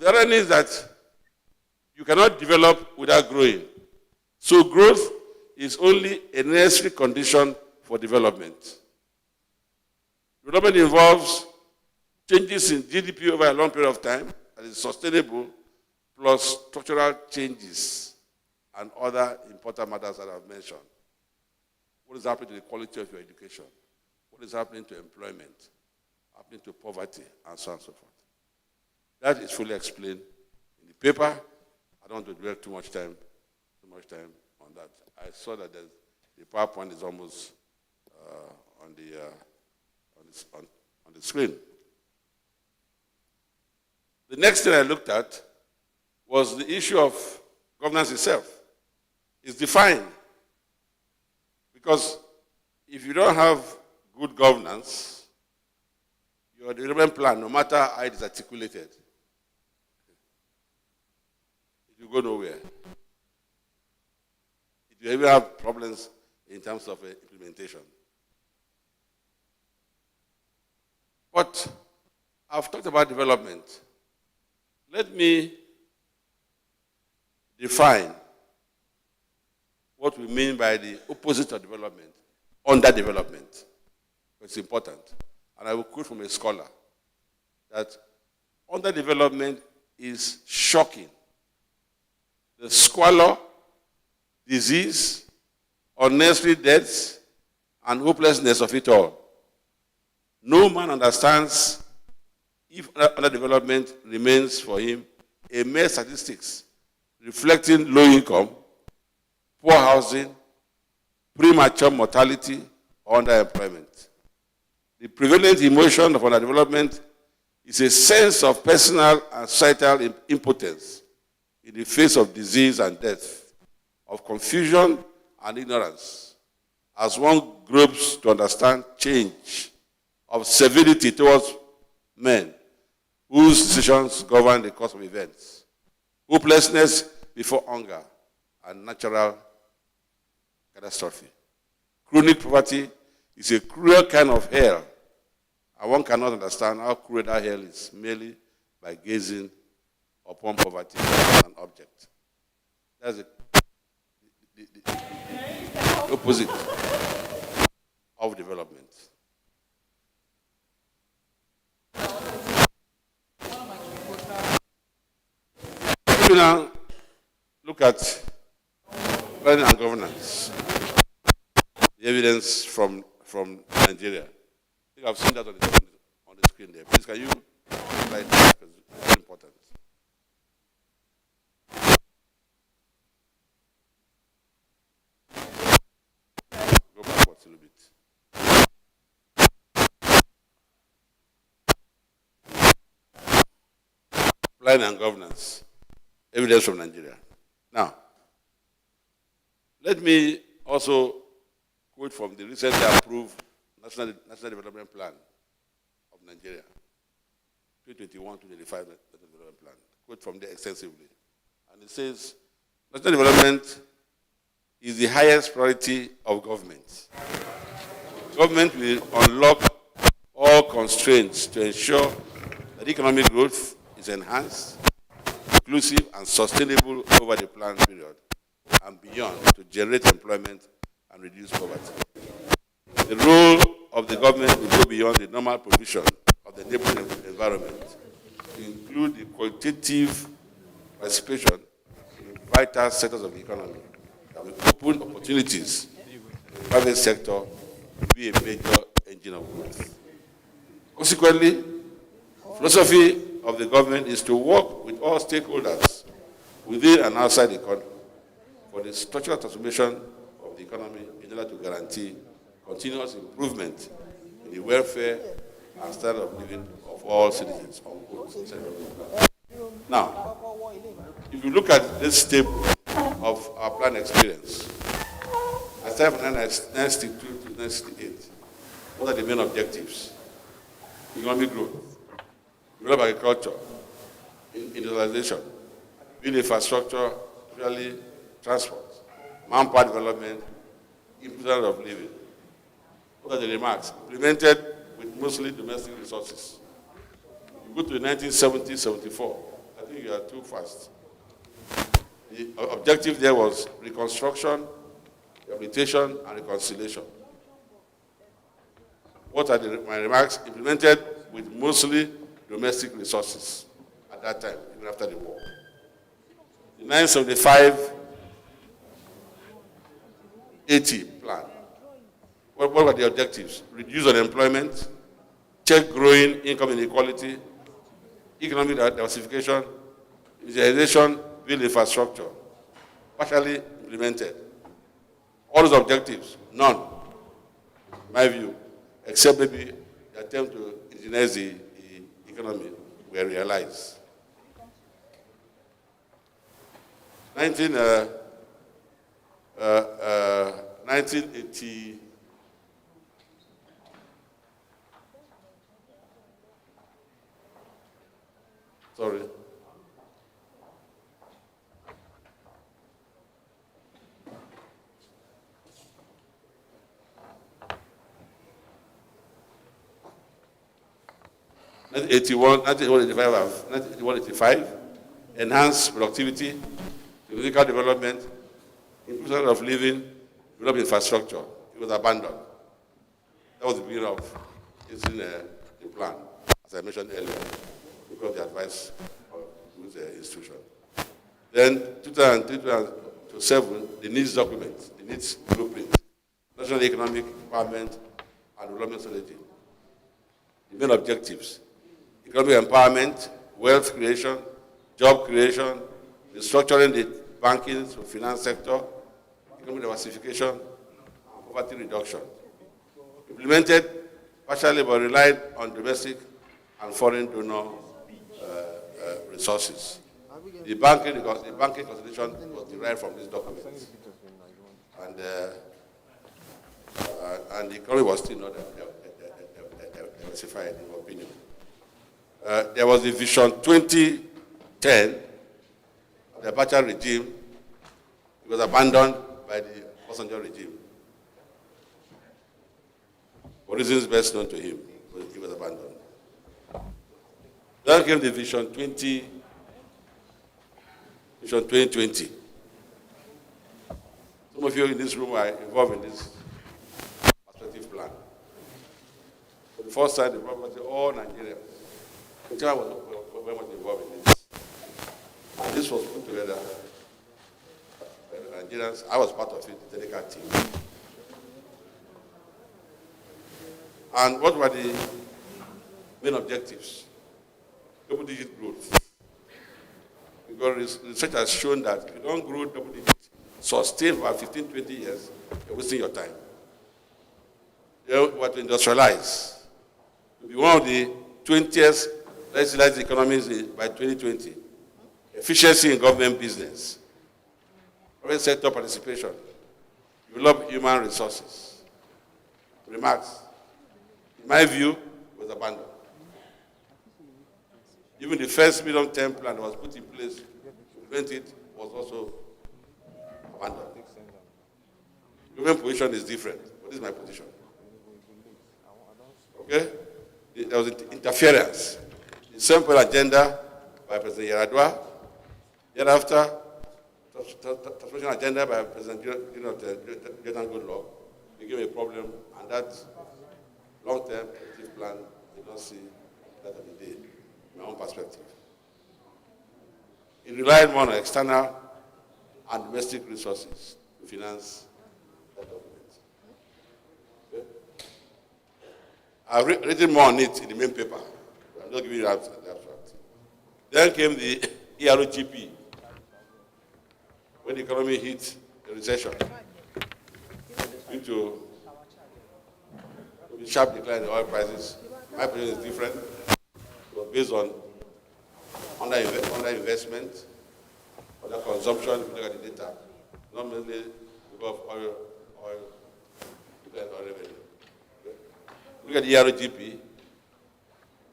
the irony is that you cannot develop without growing. So growth is only a necessary condition for development. Development involves changes in GDP over a long period of time that is sustainable, plus structural changes and other important matters that I've mentioned. What is happening to the quality of your education? What is happening to employment? Happening to poverty, and so on and so forth. That is fully explained in the paper. I don't want to dwell too much time on that. I saw that the PowerPoint is almost on the screen. The next thing I looked at was the issue of governance itself. It's defined. Because if you don't have good governance, your development plan, no matter how it is articulated, it will go nowhere. It will even have problems in terms of implementation. But I've talked about development. Let me define what we mean by the opposite of development, underdevelopment. It's important. And I will quote from a scholar that underdevelopment is shocking. The squalor, disease, unnecessary deaths, and hopelessness of it all. No man understands if underdevelopment remains for him a mere statistics reflecting low income, poor housing, premature mortality, or underemployment. The prevalent emotion of underdevelopment is a sense of personal and societal impotence in the face of disease and death, of confusion and ignorance, as one gropes to understand change, of severity towards men whose decisions govern the course of events, hopelessness before hunger and natural catastrophe. Chronic poverty is a cruel kind of hell, and one cannot understand how cruel that hell is merely by gazing upon poverty as an object. That's the opposite of development. If you now look at planning and governance, the evidence from Nigeria. I think I've seen that on the screen there. Please, can you slide that? Because it's very important. Go backwards a little bit. Planning and governance, evidence from Nigeria. Now, let me also quote from the recently approved National Development Plan of Nigeria, 2021-2025 National Development Plan. Quote from there extensively. And it says, national development is the highest priority of government. Government will unlock all constraints to ensure that economic growth is enhanced, inclusive, and sustainable over the planned period and beyond to generate employment and reduce poverty. The role of the government will go beyond the normal provision of the neighboring environment to include the qualitative participation in vital sectors of the economy that will open opportunities in the private sector to be a major engine of growth. Consequently, philosophy of the government is to work with all stakeholders within and outside the country for the structural transformation of the economy in order to guarantee continuous improvement in the welfare and standard of living of all citizens. Now, if you look at this table of our plan experience, I start from 1962 to 1968. What are the main objectives? Economic growth, develop agriculture, industrialization, build infrastructure, especially transport, manpower development, improvement of living. What are the remarks? Implemented with mostly domestic resources. You go to 1970-74, I think you are too fast. The objective there was reconstruction, rehabilitation, and reconciliation. What are my remarks? Implemented with mostly domestic resources at that time, even after the war. The 975-80 plan. What were the objectives? Reduce unemployment, check growing income inequality, economic diversification, digitalization, build infrastructure. Partially implemented. All those objectives, none, in my view, except maybe the attempt to indigenize the economy, were realized. 1980. Sorry. '85, enhance productivity, physical development, improvement of living, develop infrastructure. It was abandoned. That was the beginning of the plan, as I mentioned earlier, because of the advice of the institution. Then 2007, the needs document, the needs blueprint, national economic empowerment and development strategy. The main objectives: economic empowerment, wealth creation, job creation, restructuring the banking and finance sector, economic diversification, and poverty reduction. Implemented partially but relied on domestic and foreign donor resources. The banking constitution was derived from this document. And the economy was still not diversified, in my opinion. There was the Vision 2010, the Abacha regime. It was abandoned by the Obasanjo regime. For reasons best known to him, it was abandoned. Then came the Vision 2020. Some of you in this room are involved in this perspective plan. For the first time, the problem was all Nigerians. Nigeria was very much involved in this. And this was put together by the Nigerians. I was part of it, the technical team. And what were the main objectives? Double-digit growth. Because research has shown that if you don't grow double-digit, sustain for 15, 20 years, you're wasting your time. You want to industrialize. To be one of the 20th industrialized economies by 2020. Efficiency in government business. Private sector participation. Develop human resources. Remarks. In my view, was abandoned. Even the first medium-term plan that was put in place to prevent it was also abandoned. Human position is different, but this is my position. Okay? There was interference. The simple agenda by President Yaradua. Thereafter, transformation agenda by President Jonathan Goodluck became a problem, and that long-term effective plan did not see that of the day, in my own perspective. It relied more on external and domestic resources to finance that document. Okay? I've written more on it in the main paper. I'm not giving you the abstract. Then came the EROGP, when the economy hit a recession due to a sharp decline in oil prices. My position is different. It was based on underinvestment, under consumption, if you look at the data, not mainly because of oil revenue. Look at the EROGP.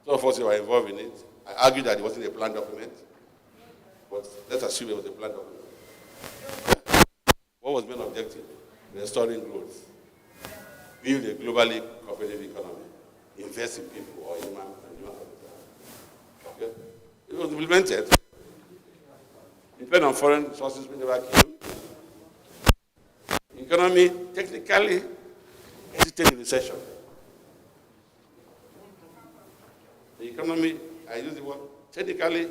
Some of us who were involved in it. I argued that it wasn't a planned document, but let's assume it was a planned document. What was the main objective? Restoring growth. Build a globally competitive economy. Invest in people or human capital. Okay? It was implemented, depend on foreign sources we never came. Economy technically exited in recession. The economy, I use the word, technically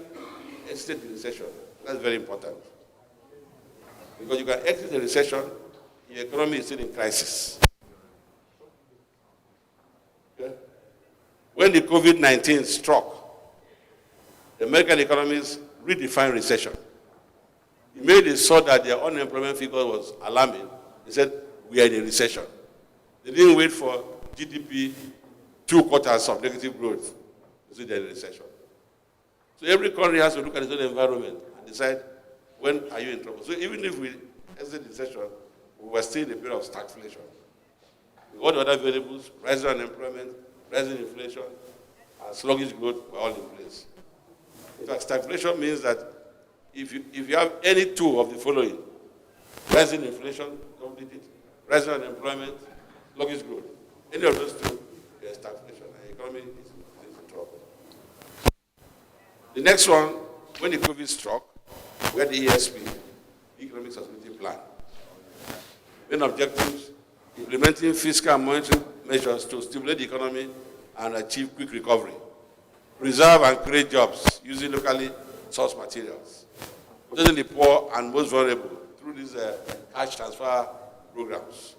exited in recession. That's very important. Because you can exit a recession, your economy is still in crisis. Okay? When the COVID-19 struck, the American economies redefined recession. Immediately they saw that their unemployment figure was alarming. They said, we are in a recession. They didn't wait for GDP 2 quarters of negative growth to see they're in a recession. So every country has to look at its own environment and decide, when are you in trouble? So even if we exit the recession, we were still in a period of stagflation. With all the other variables, rising unemployment, rising inflation, and sluggish growth were all in place. In fact, stagflation means that if you have any two of the following, rising inflation, double digit, rising unemployment, sluggish growth, any of those two, there's stagflation, and the economy is in trouble. The next one, when the COVID struck, we had the ESP, the Economic Sustainability Plan. Main objectives, implementing fiscal and monetary measures to stimulate the economy and achieve quick recovery. Preserve and create jobs using locally sourced materials. Protecting the poor and most vulnerable through these cash transfer programs.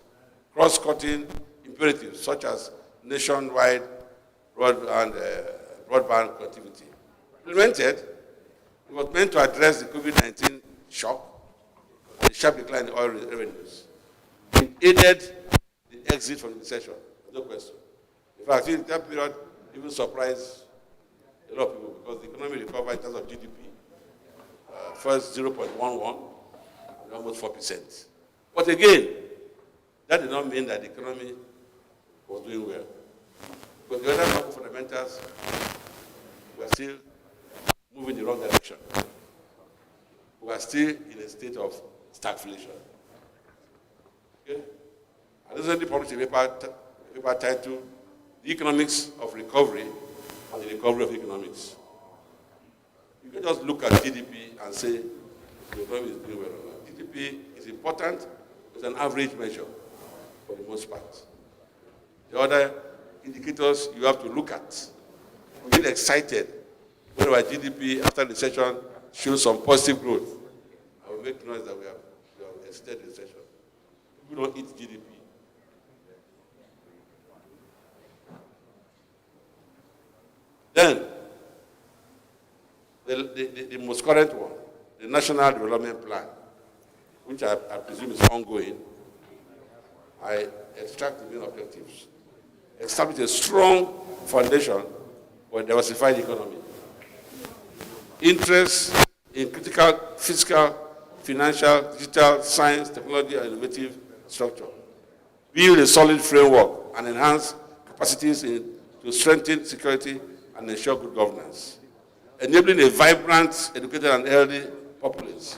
Cross-cutting imperatives such as nationwide broadband connectivity. Implemented, it was meant to address the COVID-19 shock and the sharp decline in oil revenues. It aided the exit from the recession, no question. In fact, in that period, even surprised a lot of people because the economy recovered in terms of GDP. First 0.11 and almost 4%. But again, that did not mean that the economy was doing well. Because the other macro fundamentals were still moving in the wrong direction. We are still in a state of stagflation. Okay? I recently published a paper titled The Economics of Recovery and the Recovery of Economics. You can just look at GDP and say the economy is doing well or not. GDP is important, it's an average measure for the most part. The other indicators you have to look at. We get excited when our GDP after recession shows some positive growth. I will make noise that we have exited recession. People don't eat GDP. Then, the most current one, the National Development Plan, which I presume is ongoing, I extract the main objectives. Establish a strong foundation for a diversified economy. Interest in critical fiscal, financial, digital, science, technology, and innovative structure. Build a solid framework and enhance capacities to strengthen security and ensure good governance. Enabling a vibrant, educated, and healthy populace.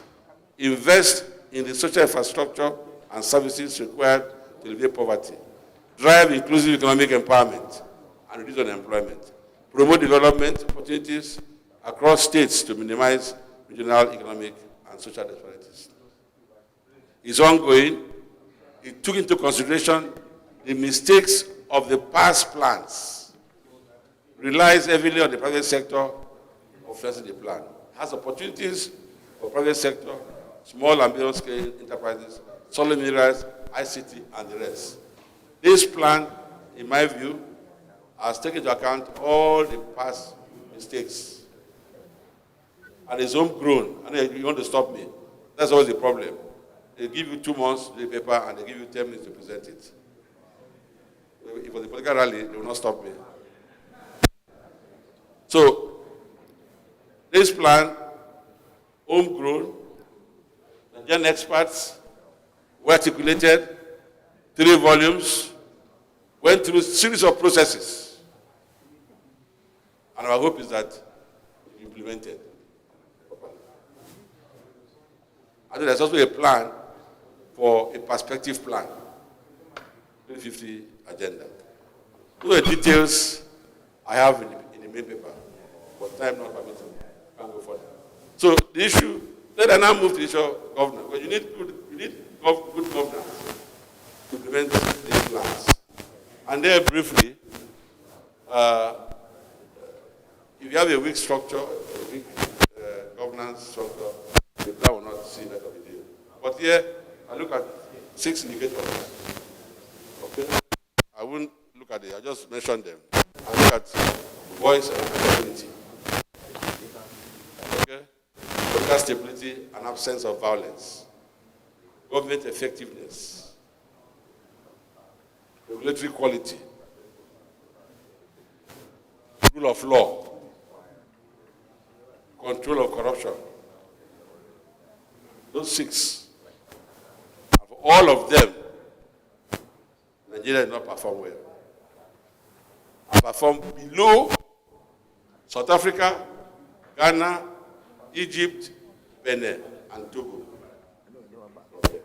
Invest in the social infrastructure and services required to alleviate poverty. Drive inclusive economic empowerment and reduce unemployment. Promote development opportunities across states to minimize regional economic and social disparities. It's ongoing. It took into consideration the mistakes of the past plans. Relies heavily on the private sector for financing the plan. Has opportunities for private sector, small and medium scale enterprises, solid minerals, ICT, and the rest. This plan, in my view, has taken into account all the past mistakes. And it's homegrown. And you want to stop me. That's always the problem. They give you 2 months to do the paper and they give you 10 minutes to present it. If it was a political rally, they will not stop me. So, this plan, homegrown, Nigerian experts, well articulated, 3 volumes, went through a series of processes. And our hope is that it will be implemented properly. And there's also a plan for a perspective plan, 2050 agenda. Those are the details I have in the main paper, but time not permitting, I can't go further. So the issue, let I now move to the issue of governance, well, you need good governance to prevent these plans. And there, briefly, if you have a weak structure, a weak governance structure, the plan will not see that of the deal. But here, I look at 6 indicators. Okay? I won't look at it, I just mentioned them. I look at voice and accountability. Okay? Political stability and absence of violence. Government effectiveness. Regulatory quality. Rule of law. Control of corruption. Those 6. And for all of them, Nigeria did not perform well. And performed below South Africa, Ghana, Egypt, Benin, and Togo. Okay.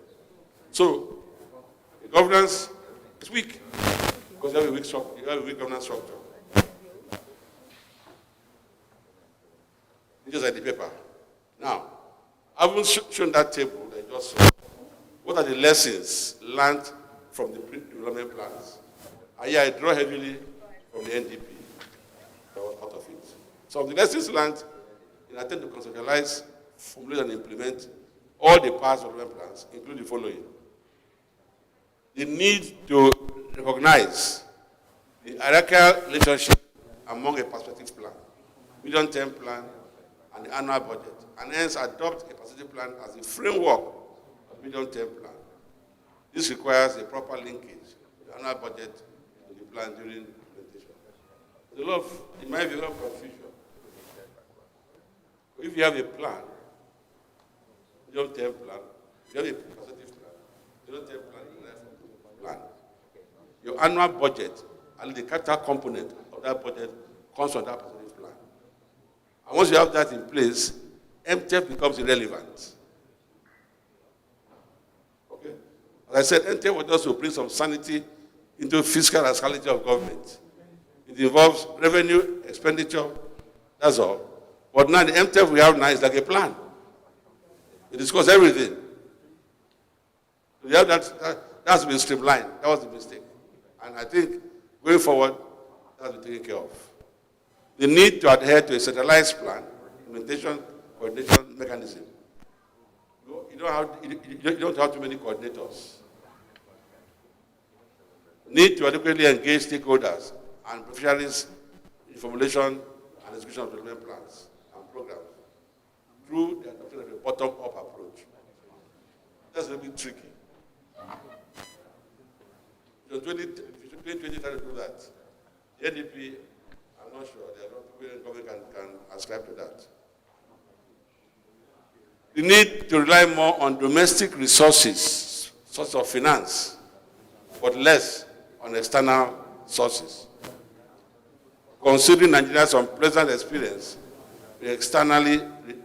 So, the governance is weak because you have a weak governance structure. Just like the paper. Now, I haven't shown that table that I just saw. What are the lessons learned from the pre-development plans? And here I draw heavily from the NDP that was out of it. So of the lessons learned in attempt to conceptualize, formulate, and implement all the past development plans, include the following. The need to recognize the hierarchical relationship among a perspective plan, medium-term plan, and the annual budget, and hence adopt a perspective plan as the framework of medium-term plan. This requires a proper linkage with the annual budget to the plan during implementation. There's a lot of, in my view, a lot of confusion. If you have a plan, medium-term plan, you have a perspective plan, medium-term plan, your annual budget and the capital component of that budget comes from that perspective plan. And once you have that in place, MTF becomes irrelevant. Okay? As I said, MTF was just to bring some sanity into fiscal rationality of government. It involves revenue, expenditure, that's all. But now the MTF we have now is like a plan. We discuss everything. We have that's been streamlined. That was the mistake. And I think going forward, that's been taken care of. The need to adhere to a centralized plan, implementation, coordination mechanism. You don't have too many coordinators. Need to adequately engage stakeholders and beneficiaries in formulation and execution of development plans and programs through the adoption of a bottom-up approach. That's a little bit tricky. So 2020 tried to do that. The NDP, I'm not sure, there are not people in government can ascribe to that. We need to rely more on domestic resources, source of finance, but less on external sources. Considering Nigeria's unpleasant experience with externally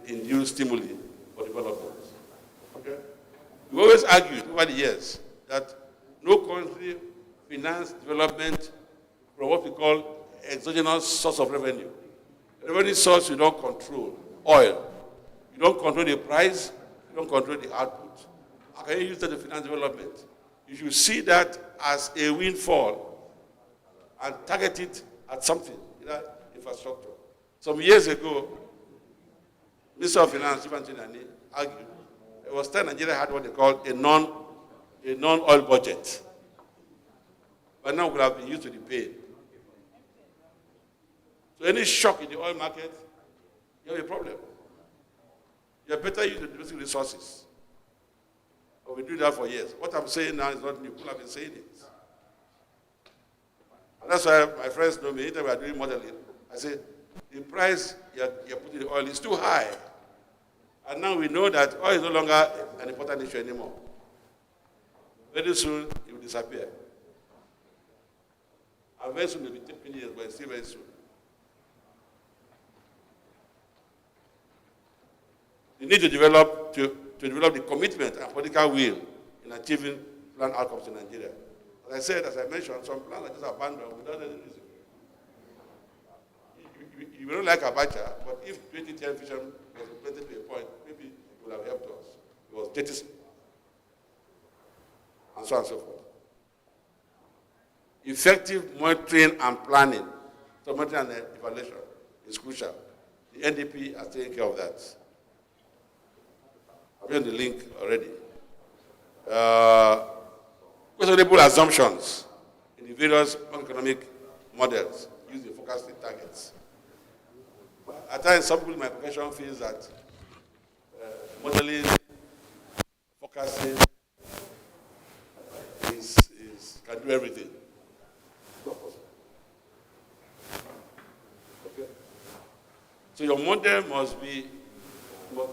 induced stimuli for development. Okay? We always argued over the years that no country financed development from what we call exogenous source of revenue. The revenue source you don't control, oil. You don't control the price, you don't control the output. How can you use that to finance development? You should see that as a windfall and target it at something, infrastructure. Some years ago, Minister of Finance, Ivan Chinani, argued it was time Nigeria had what they called a non-oil budget. But now we have been used to the pain. So any shock in the oil market, you have a problem. You have better use the domestic resources. But we do that for years. What I'm saying now is not new. People have been saying it. And that's why my friends know me. Anytime we are doing modeling, I say, the price you're putting in oil is too high. And now we know that oil is no longer an important issue anymore. Very soon, it will disappear. And very soon, it will be 10 years, but it's still very soon. You need to develop the commitment and political will in achieving planned outcomes in Nigeria. As I mentioned, some plans are just abandoned without any reason. You may not like Abacha, but if 2010 vision was implemented to a point, maybe it would have helped status, and so on and so forth. Effective monitoring and planning, so monitoring and evaluation is crucial. The NDP has taken care of that. I've given the link already. Questionable assumptions in the various economic models used in forecasting targets. At times, some people in my profession feel that modeling, forecasting can do everything. Not possible. Okay? So your model must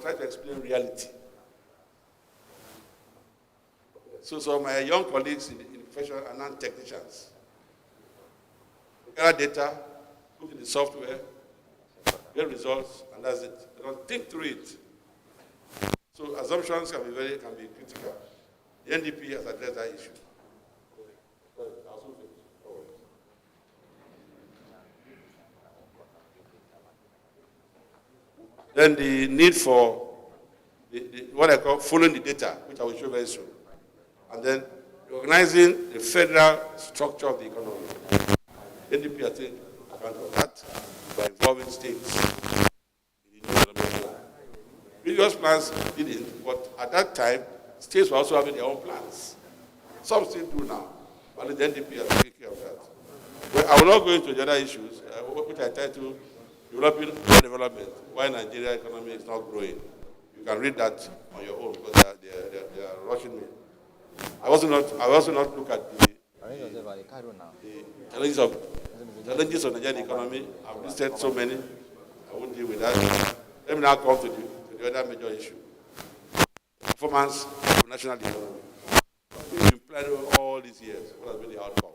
try to explain reality. So my young colleagues in the profession are non-technicians. Gather data, put in the software, get results, and that's it. They don't think through it. So assumptions can be critical. The NDP has addressed that issue. Then the need for what I call following the data, which I will show very soon. And then organizing the federal structure of the economy. NDP, I think, account of that by involving states in the new economic plan. Previous plans didn't, but at that time, states were also having their own plans. Some still do now, but the NDP has taken care of that. But I will not go into the other issues, which I title Developing Development, why Nigeria economy is not growing. You can read that on your own because they are rushing me. I also not look at the challenges of the Nigerian economy. I've listed so many. I won't deal with that. Let me now come to the other major issue. Performance of the national economy. We've been planning all these years. What has been the outcome?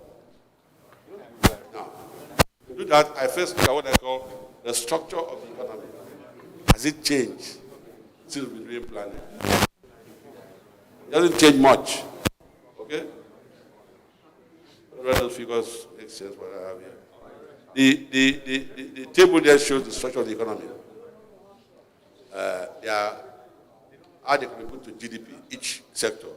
Now, to do that, I first look at what I call the structure of the economy. Has it changed since we've been doing planning? It doesn't change much. Okay? Write those figures make sense what I have here. The table there shows the structure of the economy. How they can be put to GDP, each sector.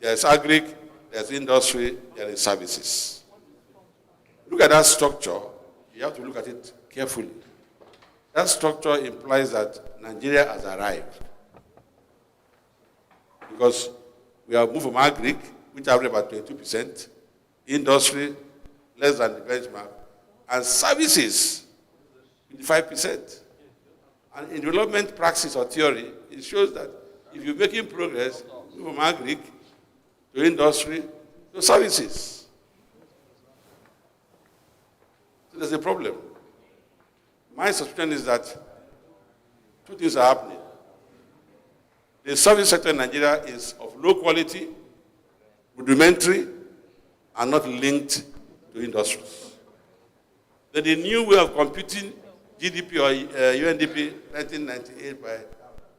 There's agri, there's industry, there is services. Look at that structure, you have to look at it carefully. That structure implies that Nigeria has arrived. Because we have moved from agri, which average about 22%, industry, less than the benchmark, and services, 5%. And in development practice or theory, it shows that if you're making progress, move from agri to industry to services. So there's a problem. My suspicion is that two things are happening. The service sector in Nigeria is of low quality, rudimentary, and not linked to industries. Then the new way of computing GDP or UNDP 1998 by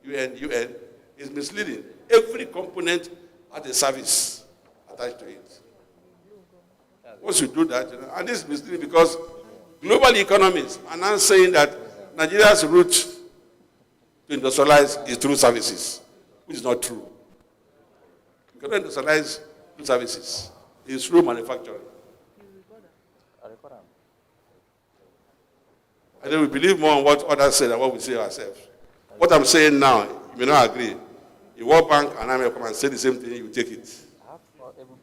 UN is misleading. Every component has a service attached to it. Once you do that, and this is misleading because global economies are now saying that Nigeria's route to industrialize is through services, which is not true. You cannot industrialize through services. It's through manufacturing. And then we believe more on what others say than what we say ourselves. What I'm saying now, you may not agree. The World Bank and I may come and say the same thing, you take it.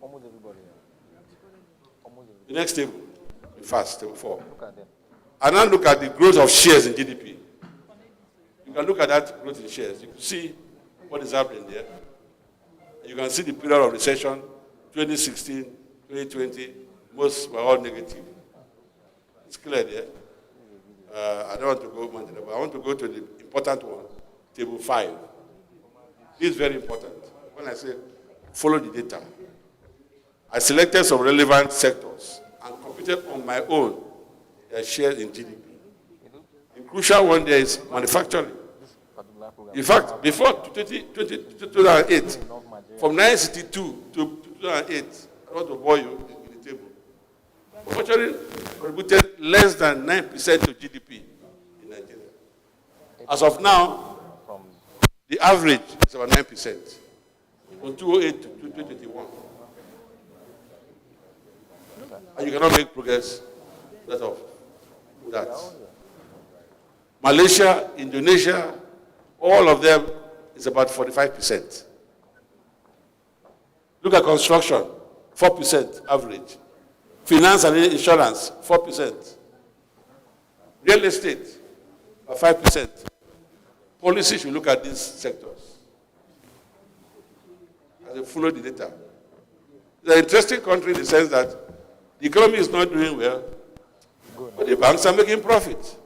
Almost everybody. The next table, the first, table 4. And now look at the growth of shares in GDP. You can look at that growth in shares. You can see what is happening there. You can see the period of recession, 2016, 2020, most were all negative. It's clear there. I don't want to go much, but I want to go to the important one, table 5. This is very important. When I say follow the data, I selected some relevant sectors and computed on my own their shares in GDP. The crucial one there is manufacturing. In fact, before 2008, from 1962 to 2008, I want to bore you in the table. Manufacturing contributed less than 9% to GDP in Nigeria. As of now, The average is about 9%, from 2008 to 2021. And you cannot make progress because of that. Malaysia, Indonesia, all of them is about 45%. Look at construction, 4% average. Finance and insurance, 4%. Real estate, 5%. Policy should look at these sectors as they follow the data. It's an interesting country in the sense that the economy is not doing well, but the banks are making profit.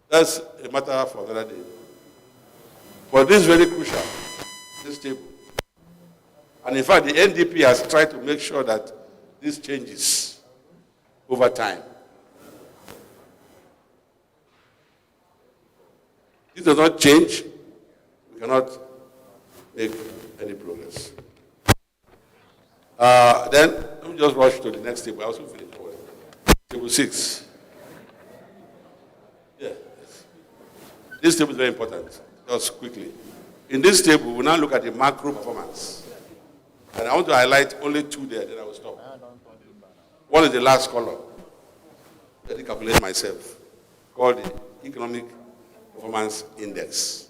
That's a matter for another day. But this is very crucial, this table. And in fact, the NDP has tried to make sure that this changes over time. If it does not change, we cannot make any progress. Then, let me just rush to the next table. I also finished. Table 6. Yeah. This table is very important. Just quickly. In this table, we now look at the macro performance. And I want to highlight only 2 there, then I will stop. One is the last column. Let me calculate myself. Called the Economic Performance Index,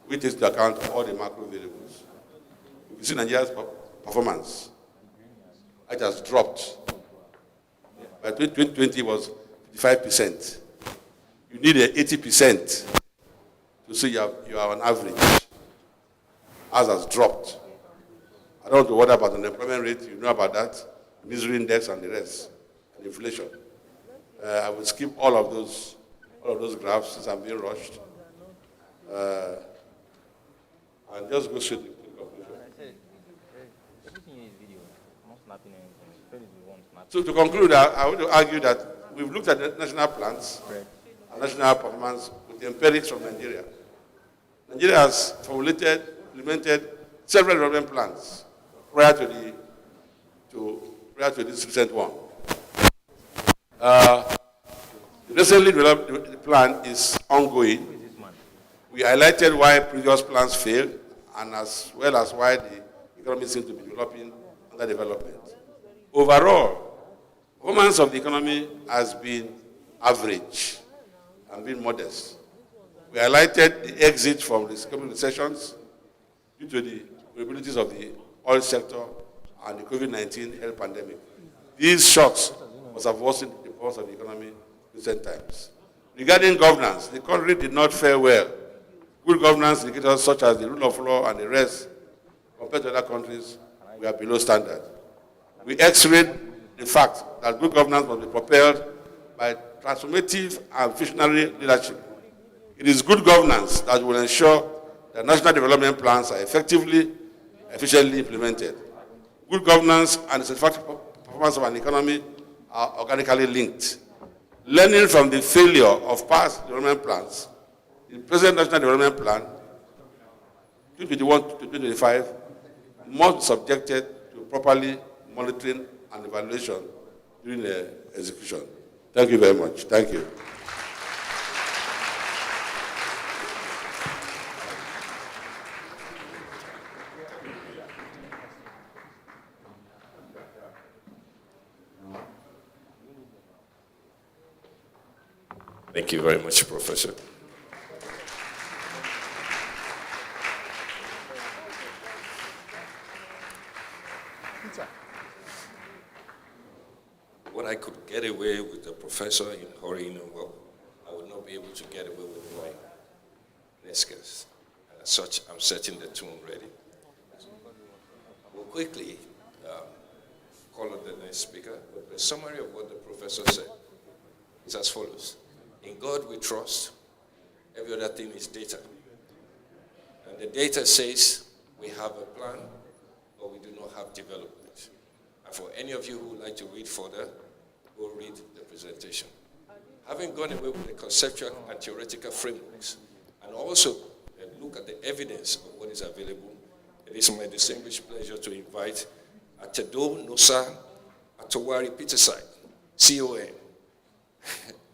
which takes into account all the macro variables. If you see Nigeria's performance, it has dropped. By 2020, it was 55%. You need 80% to see you are on average. Ours has dropped. I don't want to worry about the unemployment rate. You know about that. Misery index and the rest. And inflation. I will skip all of those graphs since I'm being rushed. And just go straight to the conclusion. So to conclude, I want to argue that we've looked at the national plans and national performance with the empirics from Nigeria. Nigeria has formulated, implemented several development plans prior to this recent one. The recently developed plan is ongoing. We highlighted why previous plans failed, and as well as why the economy seems to be developing under development. Overall, performance of the economy has been average and been modest. We highlighted the exit from the economic recessions due to the vulnerabilities of the oil sector and the COVID-19 health pandemic. These shocks must have worsened the performance of the economy in recent times. Regarding governance, the country did not fare well. Good governance indicators such as the rule of law and the rest, compared to other countries, we are below standard. We x-rayed the fact that good governance must be propelled by transformative and visionary leadership. It is good governance that will ensure that national development plans are efficiently implemented. Good governance and the satisfactory performance of an economy are organically linked. Learning from the failure of past development plans, the present National Development Plan, 2021 to 2025, must be subjected to properly monitoring and evaluation during the execution. Thank you very much. Thank you. Thank you very much, Professor. What I could get away with the professor in hurrying well, I would not be able to get away with my next guest. And as such, I'm setting the tone ready. We'll quickly call on the next speaker. But the summary of what the professor said is as follows. In God we trust. Every other thing is data. And the data says we have a plan, but we do not have development. And for any of you who would like to read further, go read the presentation. Having gone away with the conceptual and theoretical frameworks, and also look at the evidence of what is available, it is my distinguished pleasure to invite Atedo Nosa Atowari Peterside, CON.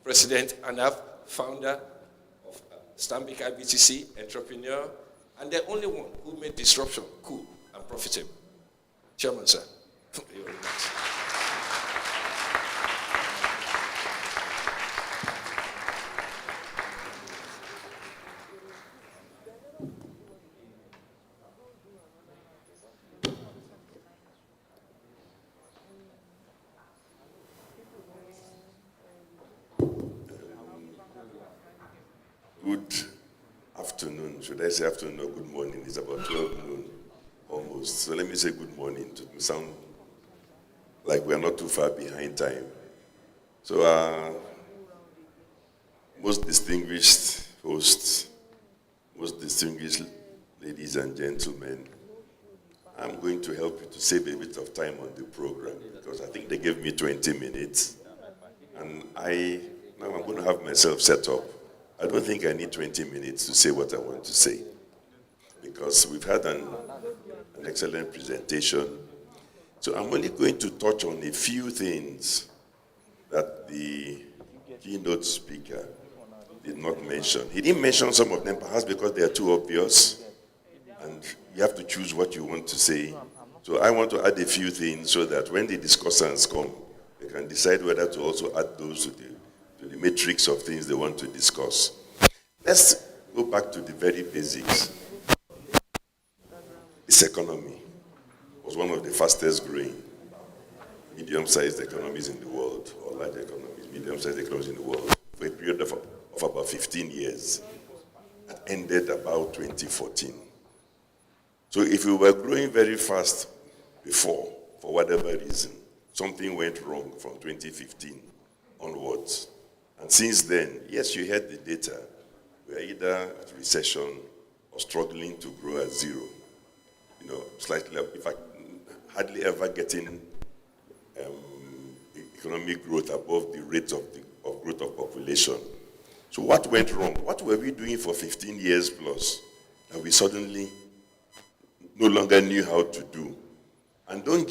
President Anaf, founder of Stanbic IBTC, entrepreneur, and the only one who made disruption cool and profitable. Chairman, sir. Thank you very much. Good afternoon. Should I say afternoon or good morning? It's about 12 noon almost. So let me say good morning to sound like we're not too far behind time. So most distinguished hosts, most distinguished ladies and gentlemen, I'm going to help you to save a bit of time on the program because I think they gave me 20 minutes. And now I'm going to have myself set up. I don't think I need 20 minutes to say what I want to say because we've had an excellent presentation. So I'm only going to touch on a few things that the keynote speaker did not mention. He didn't mention some of them, perhaps because they are too obvious, and you have to choose what you want to say. So I want to add a few things so that when the discussants come, they can decide whether to also add those to the matrix of things they want to discuss. Let's go back to the very basics. This economy was one of the fastest growing medium-sized economies in the world, or large economies, medium-sized economies in the world, for a period of about 15 years. That ended about 2014. So if we were growing very fast before, for whatever reason, something went wrong from 2015 onwards. And since then, yes, you heard the data. We are either at recession or struggling to grow at zero. Slightly, in fact, hardly ever getting economic growth above the rate of growth of population. So what went wrong? What were we doing for 15 years plus that we suddenly no longer knew how to do? And don't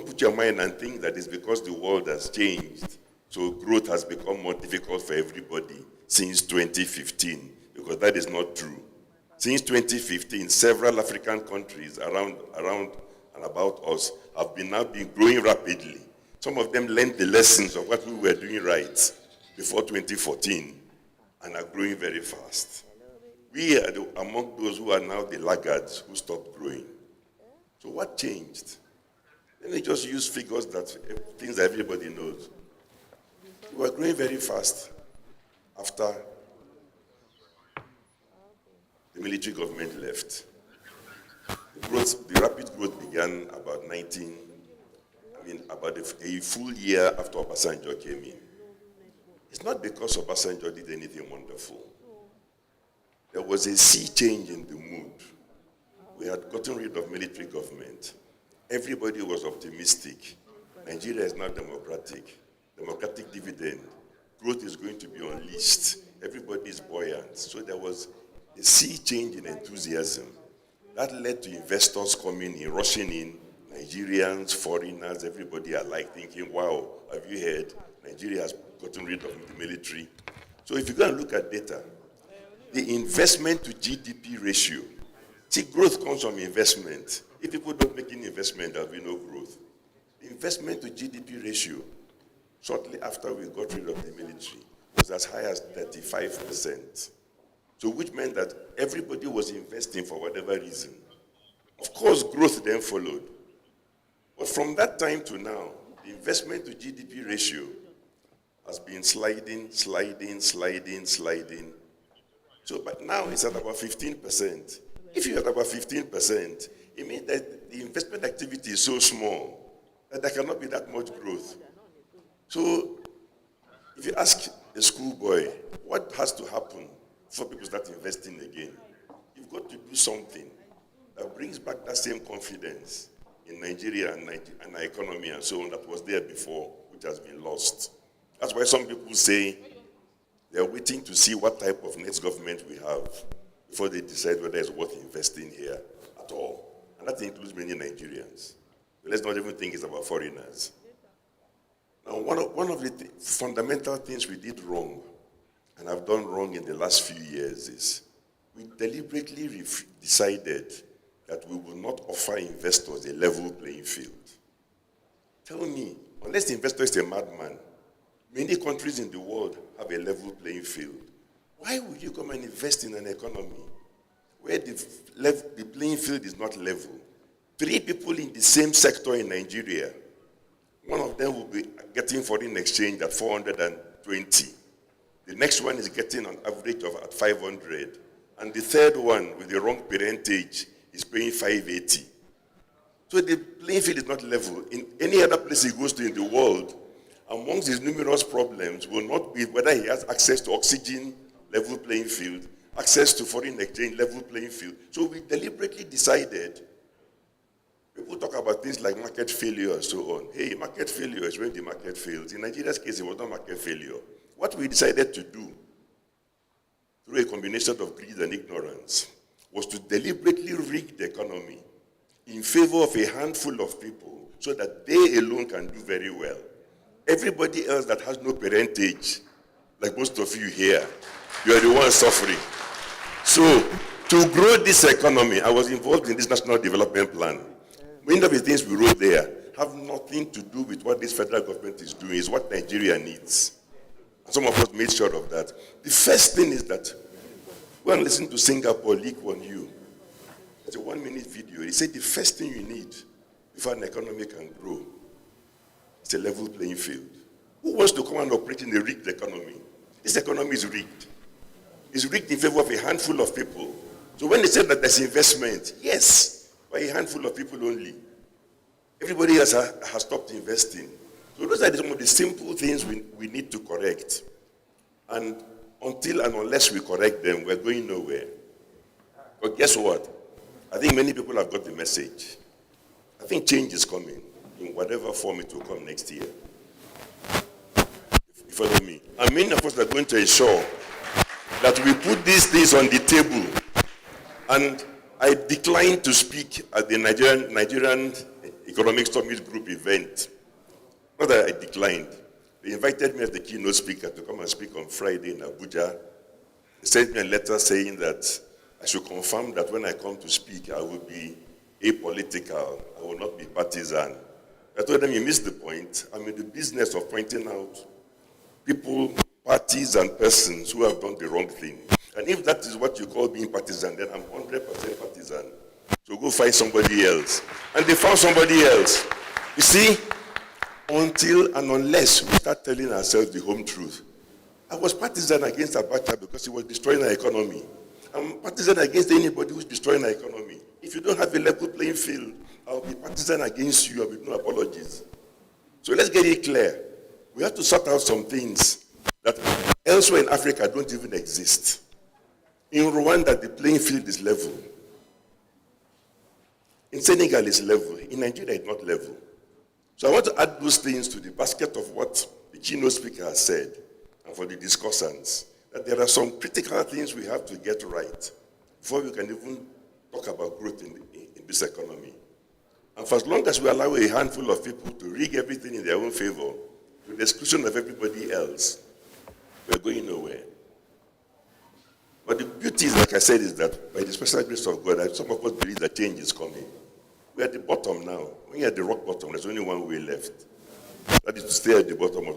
put your mind and think that it's because the world has changed. So growth has become more difficult for everybody since 2015, because that is not true. Since 2015, several African countries around and about us have now been growing rapidly. Some of them learned the lessons of what we were doing right before 2014 and are growing very fast. We are among those who are now the laggards who stopped growing. So what changed? Let me just use figures things that everybody knows. We were growing very fast after the military government left. The rapid growth began about a full year after Obasanjo came in. It's not because Obasanjo did anything wonderful. There was a sea change in the mood. We had gotten rid of military government. Everybody was optimistic. Nigeria is now democratic. Democratic dividend. Growth is going to be unleashed. Everybody is buoyant. So there was a sea change in enthusiasm. That led to investors coming in, rushing in, Nigerians, foreigners, everybody alike thinking, wow, have you heard? Nigeria has gotten rid of the military. So if you go and look at data, the investment to GDP ratio, see, growth comes from investment. If people don't make any investment, there will be no growth. The investment to GDP ratio, shortly after we got rid of the military, was as high as 35%. So which meant that everybody was investing for whatever reason. Of course, growth then followed. But from that time to now, the investment to GDP ratio has been sliding. So, but now it's at about 15%. If you're at about 15%, it means that the investment activity is so small that there cannot be that much growth. So, if you ask a schoolboy, what has to happen before people start investing again? You've got to do something that brings back that same confidence in Nigeria and our economy and so on that was there before, which has been lost. That's why some people say they're waiting to see what type of next government we have before they decide whether it's worth investing here at all. And that includes many Nigerians. But let's not even think it's about foreigners. Now, one of the fundamental things we did wrong, and have done wrong in the last few years, is we deliberately decided that we will not offer investors a level playing field. Tell me, unless the investor is a madman, many countries in the world have a level playing field. Why would you come and invest in an economy where the playing field is not level? 3 people in the same sector in Nigeria, one of them will be getting foreign exchange at 420. The next one is getting an average of at 500. And the third one, with the wrong parentage, is paying 580. So the playing field is not level. In any other place he goes to in the world, amongst his numerous problems will not be whether he has access to oxygen, level playing field, access to foreign exchange, level playing field. So we deliberately decided, people talk about things like market failure and so on. Hey, market failure is when the market fails. In Nigeria's case, it was not market failure. What we decided to do, through a combination of greed and ignorance, was to deliberately rig the economy in favor of a handful of people so that they alone can do very well. Everybody else that has no parentage, like most of you here, you are the ones suffering. So, to grow this economy, I was involved in this National Development Plan. Many of the things we wrote there have nothing to do with what this federal government is doing. It's what Nigeria needs. And some of us made sure of that. The first thing is that, go and listen to Singapore Lee Kuan Yew. It's a 1-minute video. He said the first thing you need before an economy can grow is a level playing field. Who wants to come and operate in a rigged economy? This economy is rigged. It's rigged in favor of a handful of people. So when they say that there's investment, yes, by a handful of people only. Everybody else has stopped investing. So those are some of the simple things we need to correct. And until and unless we correct them, we're going nowhere. But guess what? I think many people have got the message. I think change is coming in whatever form it will come next year. You follow me? And many of us are going to ensure that we put these things on the table. And I declined to speak at the Nigerian Economic Summit Group event. Not that I declined. They invited me as the keynote speaker to come and speak on Friday in Abuja. They sent me a letter saying that I should confirm that when I come to speak, I will be apolitical. I will not be partisan. I told them, you missed the point. I'm in the business of pointing out people, parties, and persons who have done the wrong thing. And if that is what you call being partisan, then I'm 100% partisan. So go find somebody else. And they found somebody else. You see, until and unless we start telling ourselves the home truth. I was partisan against Abacha because he was destroying our economy. I'm partisan against anybody who's destroying our economy. If you don't have a level playing field, I'll be partisan against you with no apologies. So let's get it clear. We have to sort out some things that elsewhere in Africa don't even exist. In Rwanda, the playing field is level. In Senegal, it's level. In Nigeria, it's not level. So I want to add those things to the basket of what the keynote speaker has said, and for the discussants, that there are some critical things we have to get right before we can even talk about growth in this economy. And for as long as we allow a handful of people to rig everything in their own favor, to the exclusion of everybody else, we're going nowhere. But the beauty is, like I said, is that by the special grace of God, some of us believe that change is coming. We're at the bottom now. When you're at the rock bottom, there's only one way left. That is to stay at the bottom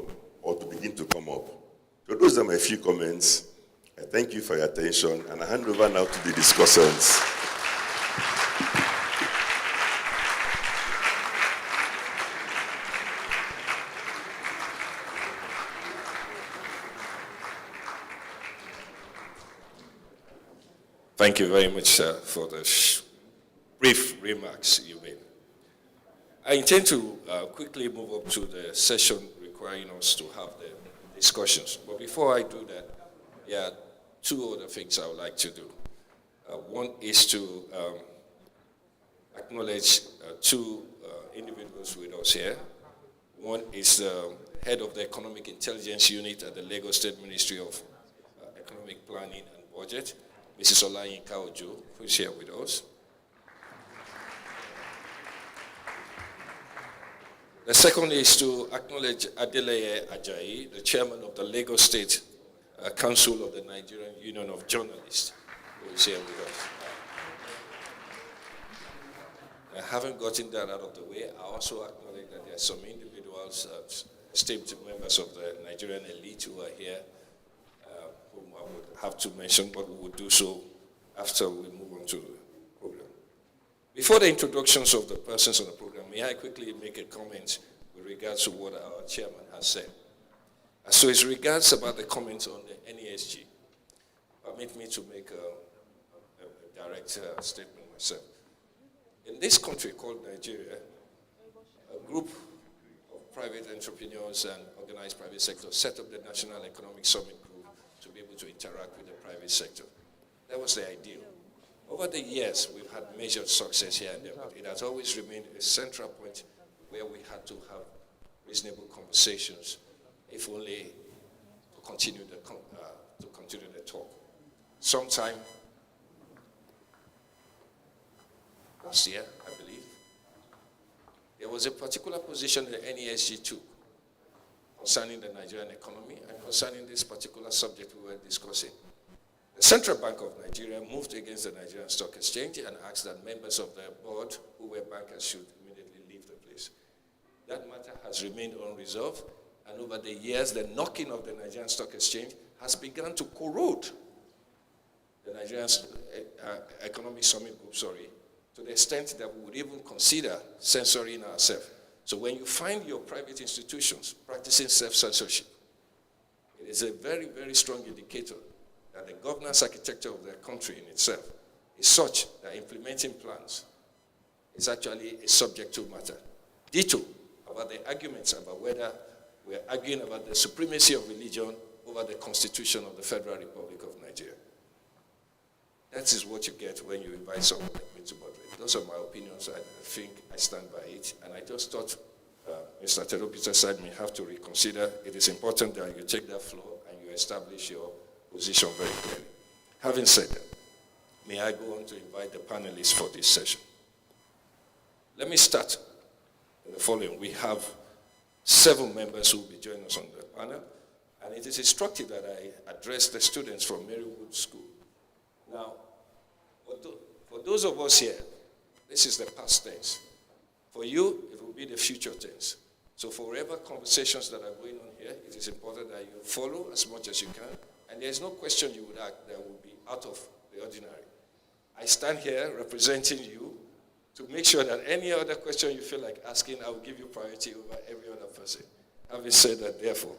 or to begin to come up. So those are my few comments. I thank you for your attention, and I hand over now to the discussants. Thank you very much, sir, for the brief remarks you made. I intend to quickly move up to the session requiring us to have the discussions. But before I do that, there are 2 other things I would like to do. One is to acknowledge 2 individuals with us here. One is the head of the Economic Intelligence Unit at the Lagos State Ministry of Economic Planning and Budget, Mrs. Olayinka Ojo, who is here with us. The second is to acknowledge Adeleye Ajayi, the chairman of the Lagos State Council of the Nigerian Union of Journalists, who is here with us. Having gotten that out of the way, I also acknowledge that there are some individuals, esteemed members of the Nigerian elite who are here, whom I would have to mention, but we will do so after we move on to the program. Before the introductions of the persons on the program, may I quickly make a comment with regards to what our chairman has said. So as regards about the comments on the NESG, permit me to make a direct statement myself. In this country called Nigeria, a group of private entrepreneurs and organized private sector set up the National Economic Summit Group to be able to interact with the private sector. That was the ideal. Over the years, we've had measured success here and there, but it has always remained a central point where we had to have reasonable conversations, if only to continue the talk. Sometime last year, I believe, there was a particular position the NESG took concerning the Nigerian economy and concerning this particular subject we were discussing. The Central Bank of Nigeria moved against the Nigerian Stock Exchange and asked that members of the board who were bankers should immediately leave the place. That matter has remained unresolved, and over the years, the knocking of the Nigerian Stock Exchange has begun to corrode the Nigerian Economic Summit Group, to the extent that we would even consider censoring ourselves. So when you find your private institutions practicing self-censorship, it is a very, very strong indicator that the governance architecture of the country in itself is such that implementing plans is actually a subjective matter. Ditto about the arguments about whether we're arguing about the supremacy of religion over the Constitution of the Federal Republic of Nigeria. That is what you get when you invite someone like me to moderate. Those are my opinions. I think I stand by it. And I just thought Mr. Teropita said may have to reconsider. It is important that you take that floor and you establish your position very clearly. Having said that, may I go on to invite the panelists for this session. Let me start in the following. We have 7 members who will be joining us on the panel, and it is instructive that I address the students from Marywood School. Now, for those of us here, this is the past tense. For you, it will be the future tense. So for whatever conversations that are going on here, it is important that you follow as much as you can, and there is no question you would ask that will be out of the ordinary. I stand here representing you to make sure that any other question you feel like asking, I will give you priority over every other person. Having said that, therefore,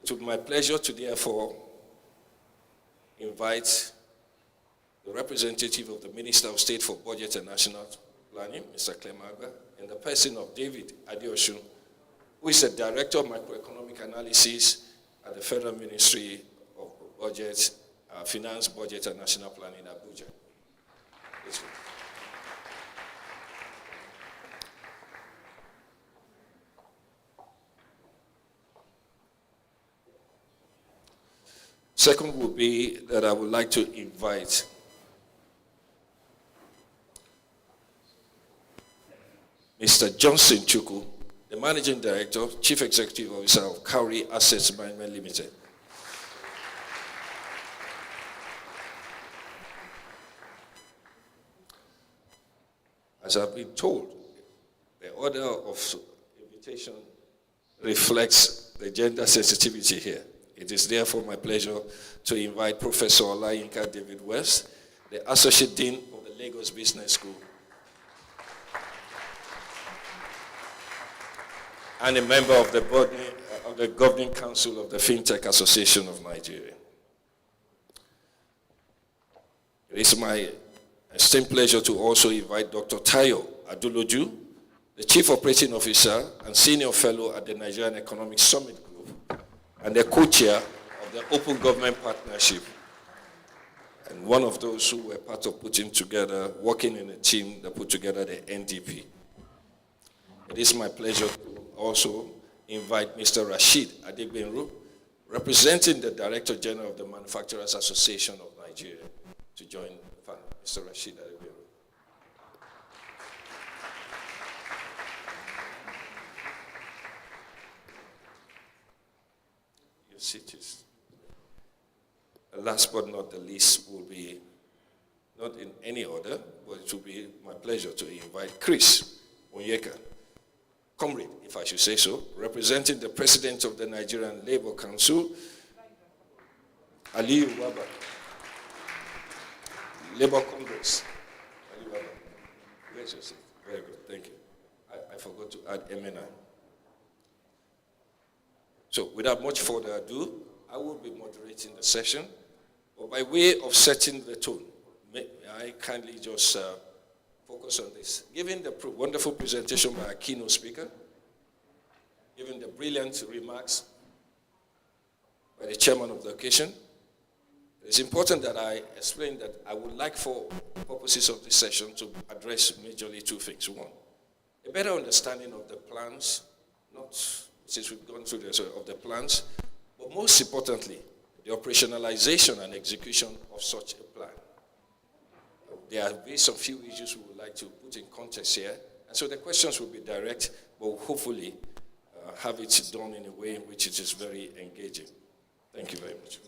it would be my pleasure to therefore invite the representative of the Minister of State for Budget and National Planning, Mr. Clemaga, in the person of David Adeosun, who is the Director of Macroeconomic Analysis at the Federal Ministry of Budget, Finance, Budget and National Planning in Abuja. Second would be that I would like to invite Mr. Johnson Chukwu, the Managing Director, Chief Executive Officer of Cowrie Assets Management Limited. As I've been told, the order of invitation reflects the gender sensitivity here. It is therefore my pleasure to invite Professor Olayinka David West, the Associate Dean of the Lagos Business School, and a member of the Governing Council of the FinTech Association of Nigeria. It is my esteemed pleasure to also invite Dr. Tayo Aduloju, the Chief Operating Officer and Senior Fellow at the Nigerian Economic Summit Group, and the co-chair of the Open Government Partnership, and one of those who were part of working in a team that put together the NDP. It is my pleasure to also invite Mr. Rashid Adegbenru, representing the Director General of the Manufacturers Association of Nigeria, to join the panel. Mr. Rashid Adegbenru. cities. Last but not the least will be, not in any order, but it will be my pleasure to invite Chris Onyeka, comrade, if I should say so, representing the President of the Nigerian Labour Council, Aliyu Waba, Labour Congress. Aliyu Waba. Where's your seat? Very good, thank you. I forgot to add MNI. So without much further ado, I will be moderating the session, but by way of setting the tone, may I kindly just focus on this. Given the wonderful presentation by our keynote speaker, given the brilliant remarks by the chairman of the occasion, it's important that I explain that I would like, for purposes of this session, to address majorly two things. One, a better understanding of the plans, not since we've gone through of the plans, but most importantly, the operationalization and execution of such a plan. There have been some few issues we would like to put in context here, and so the questions will be direct, but we'll hopefully have it done in a way in which it is very engaging. Thank you very much.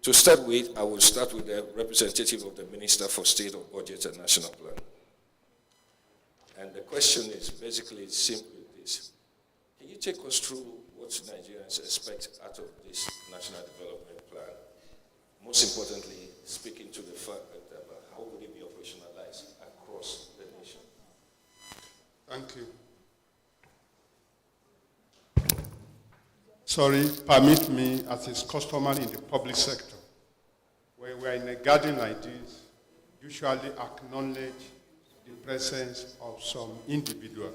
To start with, I will start with the representative of the Minister for State of Budget and National Plan. And the question is basically simply this. Can you take us through what Nigerians expect out of this National Development Plan? Most importantly, speaking to the fact that how would it be operationalized across the nation? Thank you. Sorry, permit me, as is customary in the public sector, when we are in a gathering like this, usually acknowledge the presence of some individual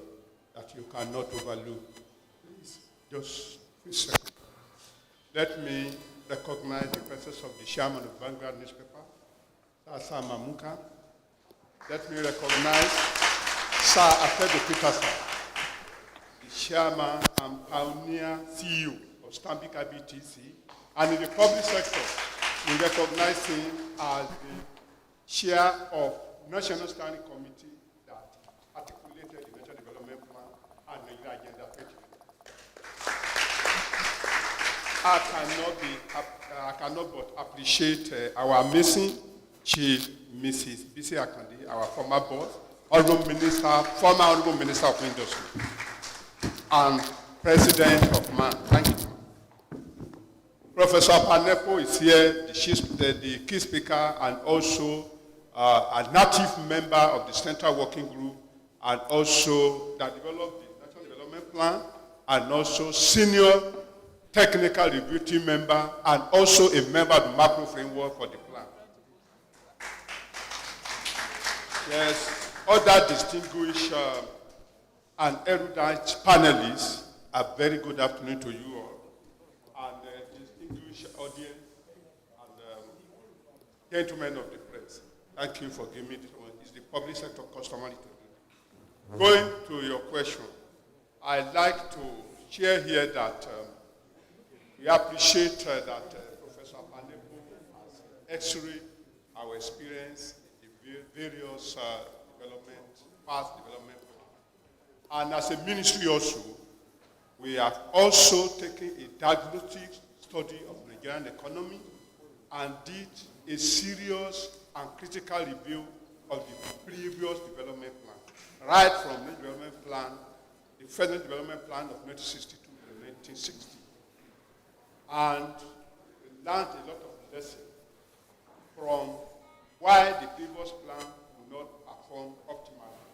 that you cannot overlook. Please, just a second. Let me recognize the presence of the chairman of Vanguard newspaper, Sir Mamuka. Let me recognize Sir Afedo Peterson, the chairman and pioneer CEO of Stanbic IBTC, and in the public sector, we recognize him as the chair of National Standing Committee that articulated the National Development Plan and Nigeria Agenda 2020. I cannot but appreciate our amazing Chief Mrs. Bisi Akande, our former boss, former Honorable Minister of Industry, and President of MAN. Thank you. Professor Panepo is here, the key speaker, and also a native member of the Central Working Group, and also that developed the National Development Plan, and also senior technical review team member, and also a member of the macro framework for the plan. Yes, other distinguished and erudite panelists, a very good afternoon to you all, and distinguished audience, and gentlemen of the press. Thank you for giving me this one. It's the public sector customary to do. Going to your question, I'd like to share here that we appreciate that Professor Panepo has x-rayed our experience in the various past development plans. And as a ministry also, we have also taken a diagnostic study of the Nigerian economy and did a serious and critical review of the previous development plan, right from the development plan, the Federal Development Plan of 1962 to 1960. And we learned a lot of lessons from why the previous plan would not perform optimally,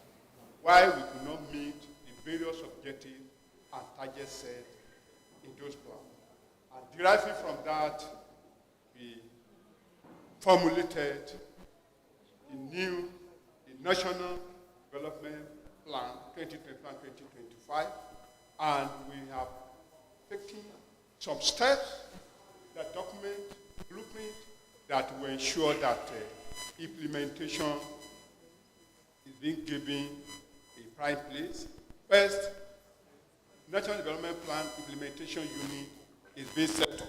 why we could not meet the various objectives and targets set in those plans. And deriving from that, we formulated the National Development Plan 2025, and we have taken some steps that document blueprint that will ensure that implementation is being given a prime place. First, National Development Plan Implementation Unit is being set up,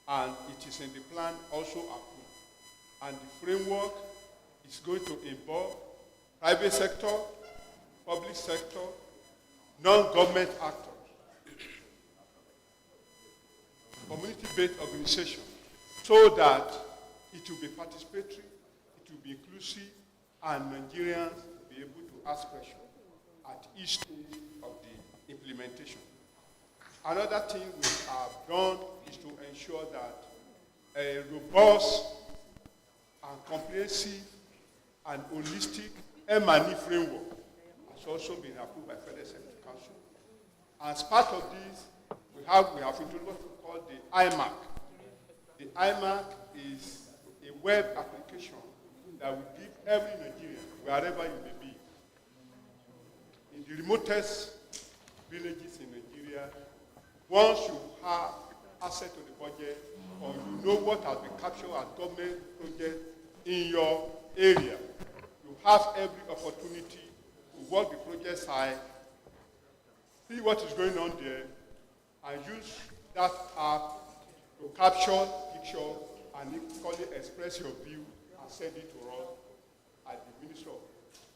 and it is in the plan also approved. And the framework is going to involve private sector, public sector, non-government actors, community-based organization, so that it will be participatory, it will be inclusive, and Nigerians will be able to ask questions at each stage of the implementation. Another thing we have done is to ensure that a robust and comprehensive and holistic M&E framework has also been approved by Federal Executive Council. As part of this, we have introduced what we call the IMAC. The IMAC is a web application that will give every Nigerian, wherever you may be, in the remotest villages in Nigeria, once you have access to the budget, or you know what has been captured as government project in your area, you have every opportunity to work the project side, see what is going on there, and use that app to capture picture and equally express your view and send it to us at the Ministry of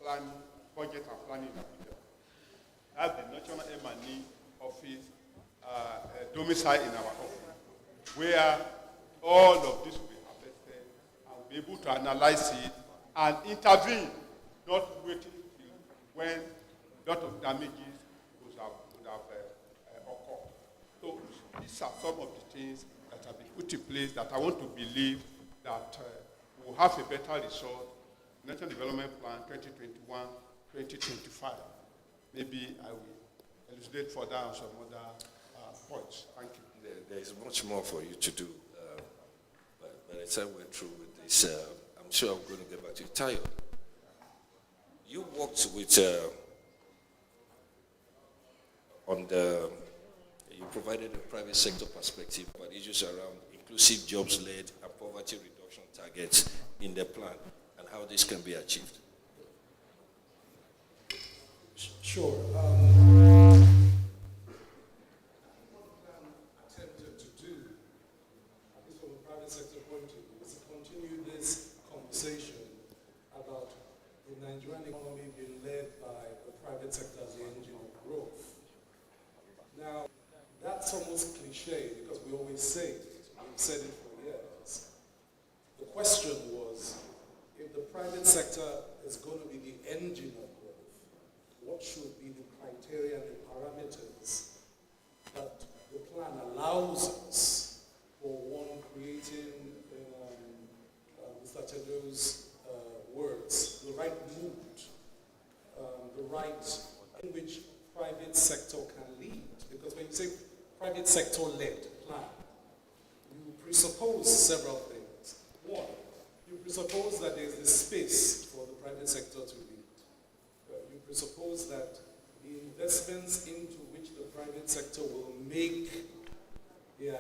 Planning, Budget and Planning in Abuja. That's the National M&E Office domicile in our office, where all of this will be harvested and we'll be able to analyze it and intervene, not waiting till when a lot of damages would have occurred. So these are some of the things that have been put in place that I want to believe that we'll have a better result. National Development Plan 2021-2025. Maybe I will elucidate further on some other points. Thank you. There is much more for you to do. By the time we're through with this, I'm sure I'm going to get back to you. Tayo, you worked with, you provided a private sector perspective on issues around inclusive jobs-led and poverty reduction targets in the plan and how this can be achieved. Sure. Attempted to do, at least from a private sector point of view, is to continue this conversation about the Nigerian economy being led by the private sector as the engine of growth. Now, that's almost cliche because we always say it. We've said it for years. The question was, if the private sector is going to be the engine of growth, what should be the criteria and the parameters that the plan allows us for one creating, Mr. Tedo's words, the right mood, the right in which private sector can lead. Because when you say private sector-led plan, you presuppose several things. One, you presuppose that there is the space for the private sector to lead. You presuppose that the investments into which the private sector will make their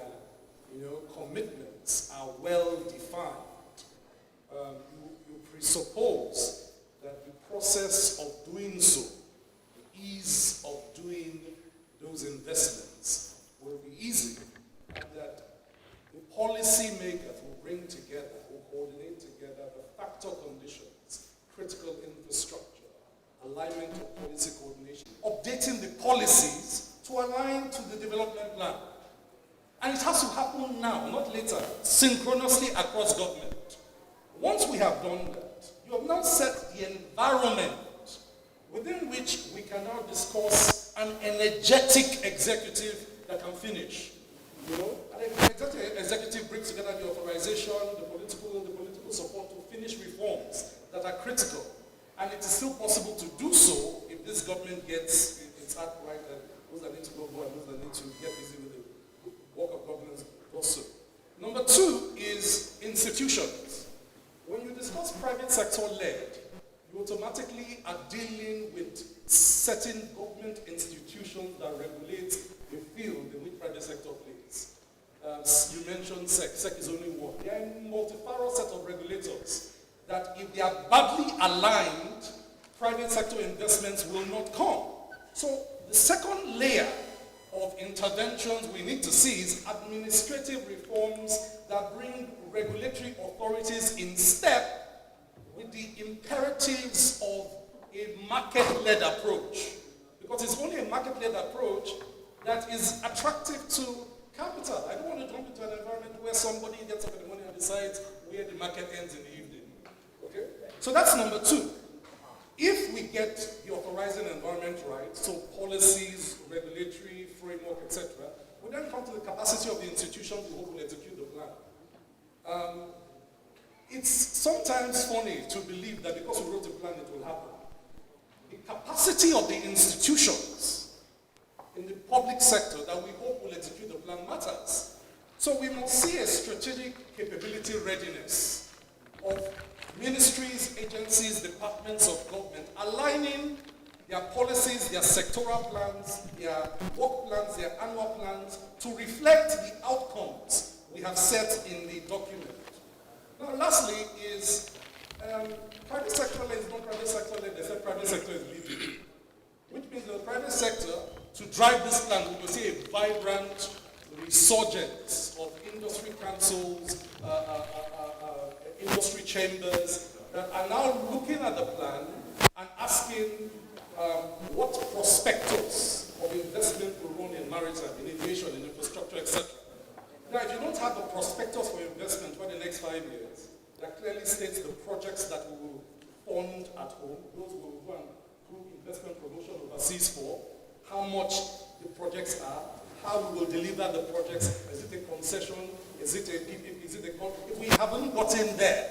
commitments are well defined. You presuppose that the process of doing so, the ease of doing those investments will be easy, and that the policy makers will bring together, will coordinate together the factor conditions, critical infrastructure, alignment of policy coordination, updating the policies to align to the development plan. And it has to happen now, not later, synchronously across government. Once we have done that, you have now set the environment within which we can now discuss an energetic executive that can finish. An executive brings together the authorization, the political support to finish reforms that are critical. And it is still possible to do so if this government gets its act right, and those that need to go and those that need to get busy with the work of governance also. Number two is institutions. When you discuss private sector-led, you automatically are dealing with certain government institutions that regulate the field in which private sector plays. You mentioned SEC. SEC is only one. There are a multifarious set of regulators that if they are badly aligned, private sector investments will not come. So the second layer of interventions we need to see is administrative reforms that bring regulatory authorities in step with the imperatives of a market-led approach. Because it's only a market-led approach that is attractive to capital. I don't want to jump into an environment where somebody gets up in the morning and decides where the market ends in the evening. Okay? So that's number two. If we get the authorizing environment right, so policies, regulatory framework, etc., we then come to the capacity of the institution to hope will execute the plan. It's sometimes funny to believe that because we wrote a plan, it will happen. The capacity of the institutions in the public sector that we hope will execute the plan matters. So we must see a strategic capability readiness of ministries, agencies, departments of government aligning their policies, their sectoral plans, their work plans, their annual plans to reflect the outcomes we have set in the document. Now, lastly is private sector led is not private sector led. They said private sector is leading, which means the private sector, to drive this plan, we will see a vibrant resurgence of industry councils, industry chambers that are now looking at the plan and asking what prospectus of investment will run in maritime, in aviation, in infrastructure, etc. Now, if you don't have the prospectus for investment for the next 5 years, that clearly states the projects that we will fund at home, those we will go and do investment promotion overseas for, how much the projects are, how we will deliver the projects, is it a concession, is it a PPP, is it a contract? If we haven't gotten there,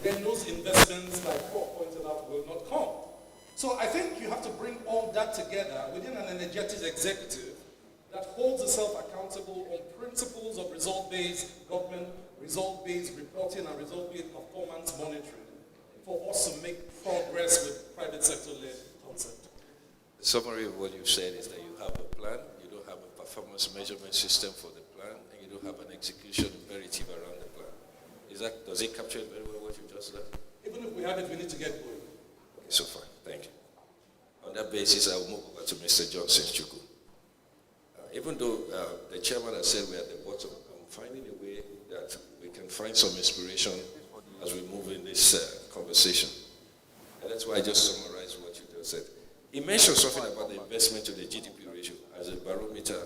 then those investments, like Paul pointed out, will not come. So I think you have to bring all that together within an energetic executive that holds itself accountable on principles of result-based government, result-based reporting, and result-based performance monitoring for us to make progress with private sector-led concept. The summary of what you said is that you have a plan, you don't have a performance measurement system for the plan, and you don't have an execution imperative around the plan. Does it capture very well what you just said? Even if we have it, we need to get going. Okay, so far, thank you. On that basis, I will move over to Mr. Johnson Chukwu. Even though the chairman has said we're at the bottom, I'm finding a way that we can find some inspiration as we move in this conversation. And that's why I just summarized what you just said. He mentioned something about the investment to the GDP ratio as a barometer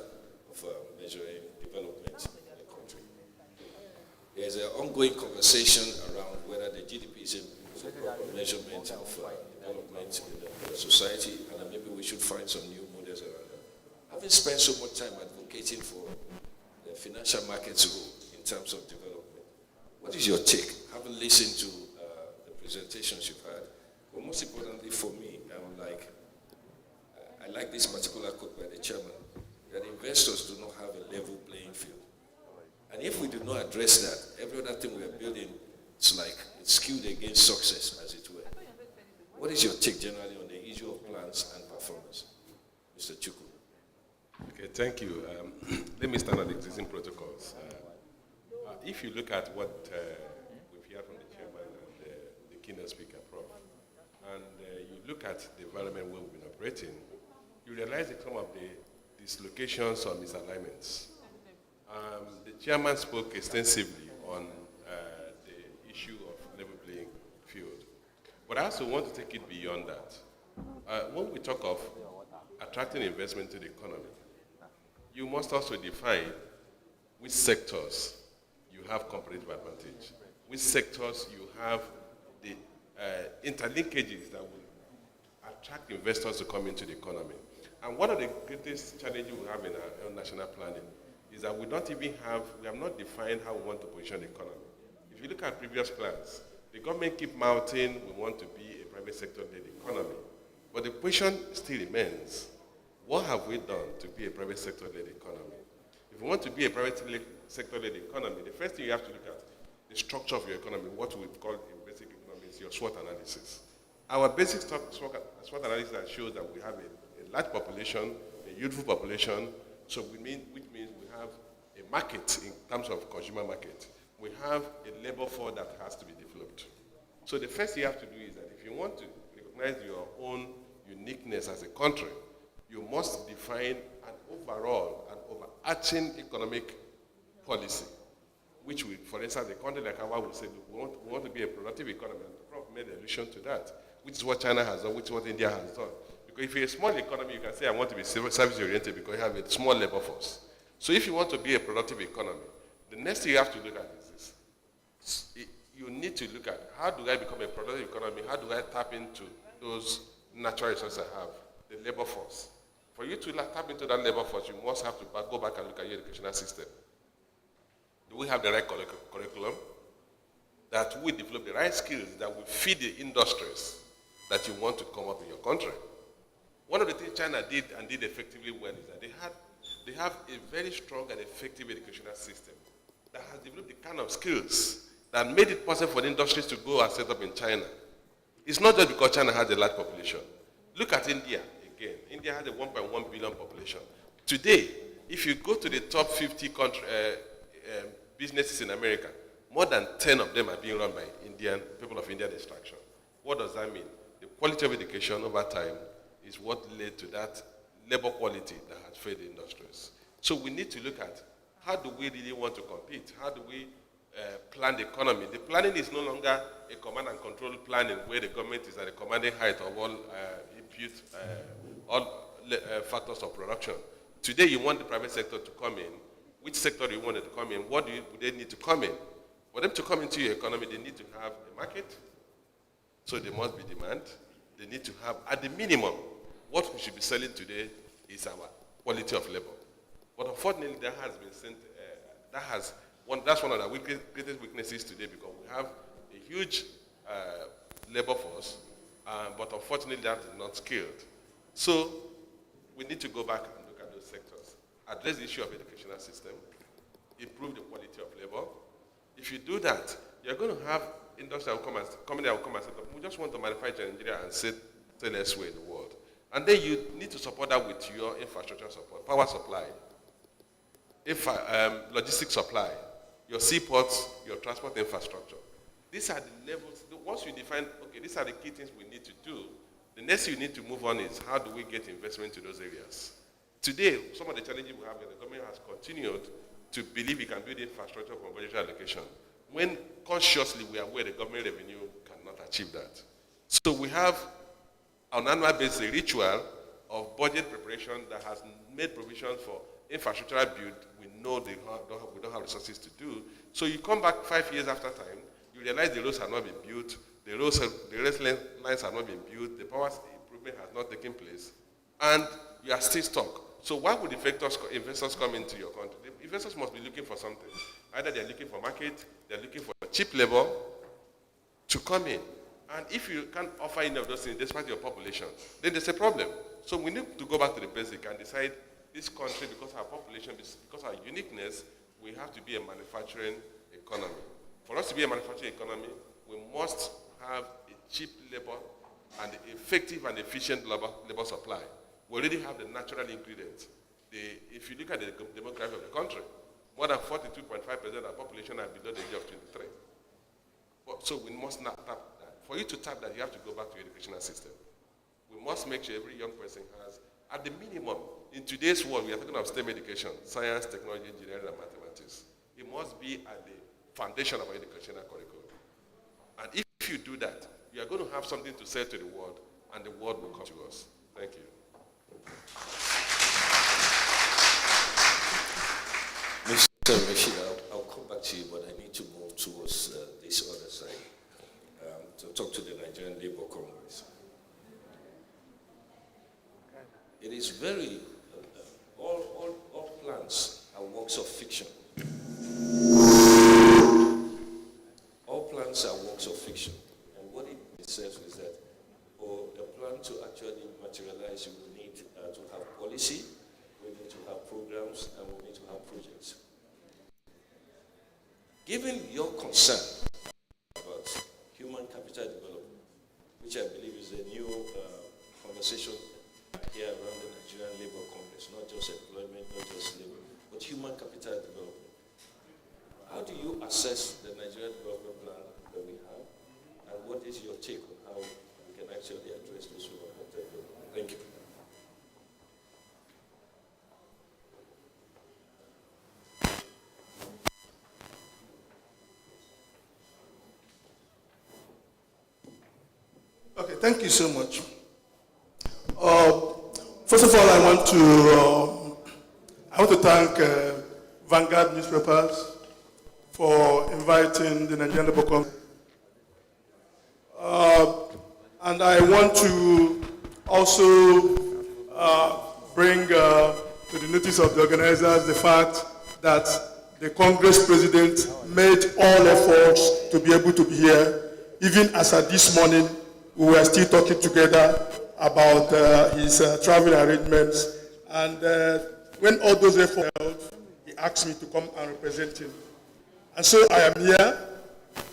of measuring development in the country. There's an ongoing conversation around whether the GDP is a proper measurement of development in the society, and maybe we should find some new models around that. Having spent so much time advocating for the financial markets role in terms of development, what is your take? Having listened to the presentations you've had, but most importantly for me, I like this particular quote by the chairman, that investors do not have a level playing field. And if we do not address that, every other thing we are building, it's skewed against success, as it were. What is your take generally on the issue of plans and performance? Mr. Chukwu. Okay, thank you. Let me start on the existing protocols. If you look at what we've heard from the chairman and the keynote speaker, Prof, and you look at the environment where we've been operating, you realize that some of the dislocations or misalignments. The chairman spoke extensively on the issue of level playing field. But I also want to take it beyond that. When we talk of attracting investment to the economy, you must also define which sectors you have competitive advantage, which sectors you have the interlinkages that will attract investors to come into the economy. And one of the greatest challenges we have in our national planning is that we have not defined how we want to position the economy. If you look at previous plans, the government keep mounting, we want to be a private sector-led economy. But the question still remains, what have we done to be a private sector-led economy? If we want to be a private sector-led economy, the first thing you have to look at the structure of your economy, what we call in basic economics, your SWOT analysis. Our basic SWOT analysis shows that we have a large population, a youthful population, which means we have a market in terms of consumer market. We have a labor force that has to be developed. So the first thing you have to do is that if you want to recognize your own uniqueness as a country, you must define an overall, an overarching economic policy, which we, for instance, a country like our would say, look, we want to be a productive economy. And the Prof made allusion to that, which is what China has done, which is what India has done. Because if you're a small economy, you can say, I want to be service-oriented because you have a small labor force. So if you want to be a productive economy, the next thing you have to look at is this. You need to look at, how do I become a productive economy? How do I tap into those natural resources I have, the labor force? For you to tap into that labor force, you must have to go back and look at your educational system. Do we have the right curriculum? That we develop the right skills that will feed the industries that you want to come up in your country? One of the things China did and did effectively well is that they have a very strong and effective educational system that has developed the kind of skills that made it possible for the industries to go and set up in China. It's not just because China has a large population. Look at India again. India has a 1.1 billion population. Today, if you go to the top 50 businesses in America, more than 10 of them are being run by people of Indian extraction. What does that mean? The quality of education over time is what led to that labor quality that has fed the industries. So we need to look at, how do we really want to compete? How do we plan the economy? The planning is no longer a command and control planning where the government is at the commanding height of all input, all factors of production. Today you want the private sector to come in. Which sector do you want it to come in? What do they need to come in? For them to come into your economy, they need to have a market. So there must be demand. They need to have, at the minimum, what we should be selling today is our quality of labor. But unfortunately, that has been sent, that's one of the greatest weaknesses today, because we have a huge labor force, but unfortunately that is not skilled. So we need to go back and look at those sectors, address the issue of educational system, improve the quality of labor. If you do that, you're going to have industry that will come and set up. We just want to manufacture in Nigeria and sell elsewhere in the world. And then you need to support that with your infrastructure support, power supply, logistics supply, your seaports, your transport infrastructure. These are the levels. Once you define, okay, these are the key things we need to do, the next thing you need to move on is, how do we get investment to those areas? Today, some of the challenges we have, the government has continued to believe it can build infrastructure from budgetary allocation, when consciously we are aware the government revenue cannot achieve that. So we have, on an annual basis, a ritual of budget preparation that has made provision for infrastructural build. We know we don't have resources to do. So you come back 5 years after time, you realize the roads have not been built, the rail lines have not been built, the power improvement has not taken place, and you are still stuck. So why would investors come into your country? The investors must be looking for something. Either they're looking for market, they're looking for cheap labor to come in. And if you can't offer any of those things despite your population, then there's a problem. So we need to go back to the basic and decide, this country, because our population, because our uniqueness, we have to be a manufacturing economy. For us to be a manufacturing economy, we must have a cheap labor and effective and efficient labor supply. We already have the natural ingredients. If you look at the demography of the country, more than 42.5% of the population are below the age of 23. So we must not tap that. For you to tap that, you have to go back to your educational system. We must make sure every young person has, at the minimum, in today's world, we are talking of STEM education, science, technology, engineering, and mathematics. It must be at the foundation of our educational curriculum. And if you do that, you are going to have something to say to the world, and the world will come to us. Thank you. Mr. Rashid, I'll come back to you, but I need to move towards this other side to talk to the Nigerian Labour Congress. It is very, all plans are works of fiction. All plans are works of fiction. And what it says is that for the plan to actually materialize, we need to have policy, we need to have programs, and we need to have projects. Given your concern about human capital development, which I believe is a new conversation here around the Nigerian Labour Congress, not just employment, not just labor, but human capital development. How do you assess the Nigerian development plan that we have, and what is your take on how we can actually address this human capital development? Thank you. thank you so much. First of all, I want to thank Vanguard newspapers for inviting the Nigerian Labour Congress. And I want to also bring to the notice of the organizers the fact that the Congress President made all efforts to be able to be here. Even as at this morning, we were still talking together about his travel arrangements. And when all those efforts failed, he asked me to come and represent him. And so I am here.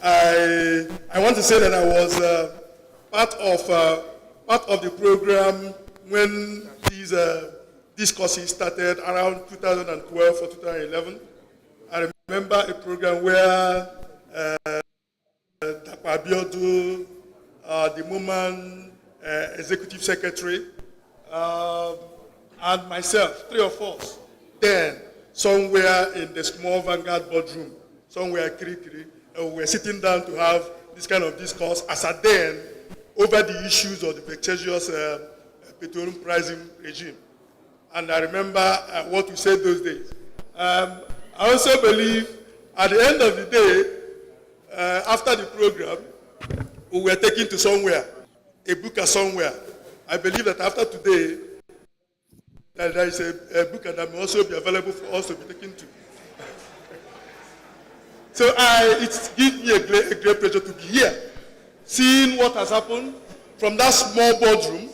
I want to say that I was part of the program when these discourses started around 2012 or 2011. I remember a program where Dr. Abiodun, the Woman Executive Secretary, and myself, 3 of us, then somewhere in the small Vanguard boardroom, somewhere Kirikiri, we were sitting down to have this kind of discourse as at then over the issues of the vexatious petroleum pricing regime. And I remember what we said those days. I also believe at the end of the day, after the program, we were taken to somewhere, a booker somewhere. I believe that after today, that there is a booker that may also be available for us to be taken to. So it gives me a great pleasure to be here, seeing what has happened from that small boardroom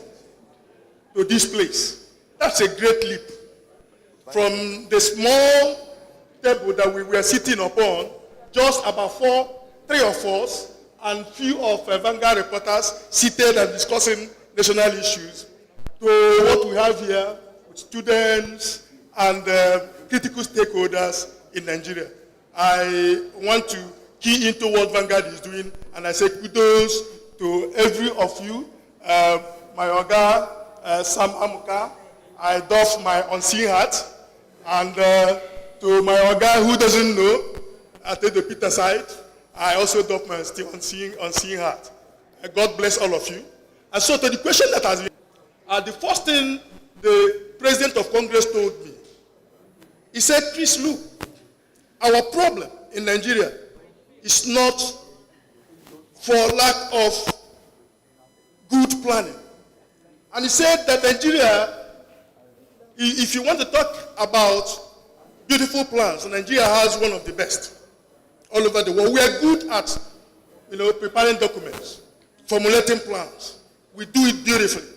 to this place. That's a great leap. From the small table that we were sitting upon, just about 3 of us, and few of Vanguard reporters seated and discussing national issues, to what we have here with students and critical stakeholders in Nigeria. I want to key into what Vanguard is doing, and I say kudos to every of you. My Oga, Sam Amuka, I doff my unseen hat, and to my Oga who doesn't know, I take the Peter side, I also doff my unseen hat. God bless all of you. And so to the question that has been, the first thing the President of Congress told me, he said, Chris, look, our problem in Nigeria is not for lack of good planning. And he said that Nigeria, if you want to talk about beautiful plans, Nigeria has one of the best all over the world. We are good at, preparing documents, formulating plans. We do it beautifully.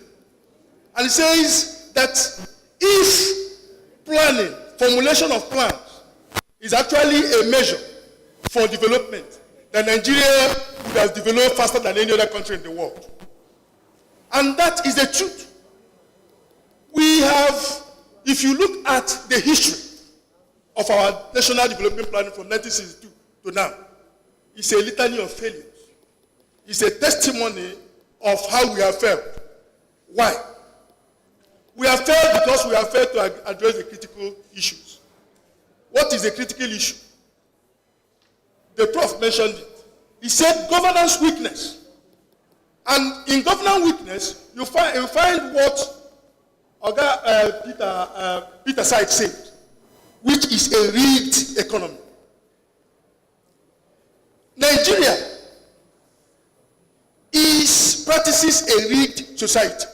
And he says that if planning, formulation of plans, is actually a measure for development, then Nigeria would have developed faster than any other country in the world. And that is the truth. We have, if you look at the history of our national development planning from 1962 to now, it's a litany of failures. It's a testimony of how we have failed. Why? We have failed because we have failed to address the critical issues. What is the critical issue? The Prof mentioned it. He said governance weakness. And in governance weakness, you find what Peter Side said, which is a rigged economy. Nigeria practices a rigged society.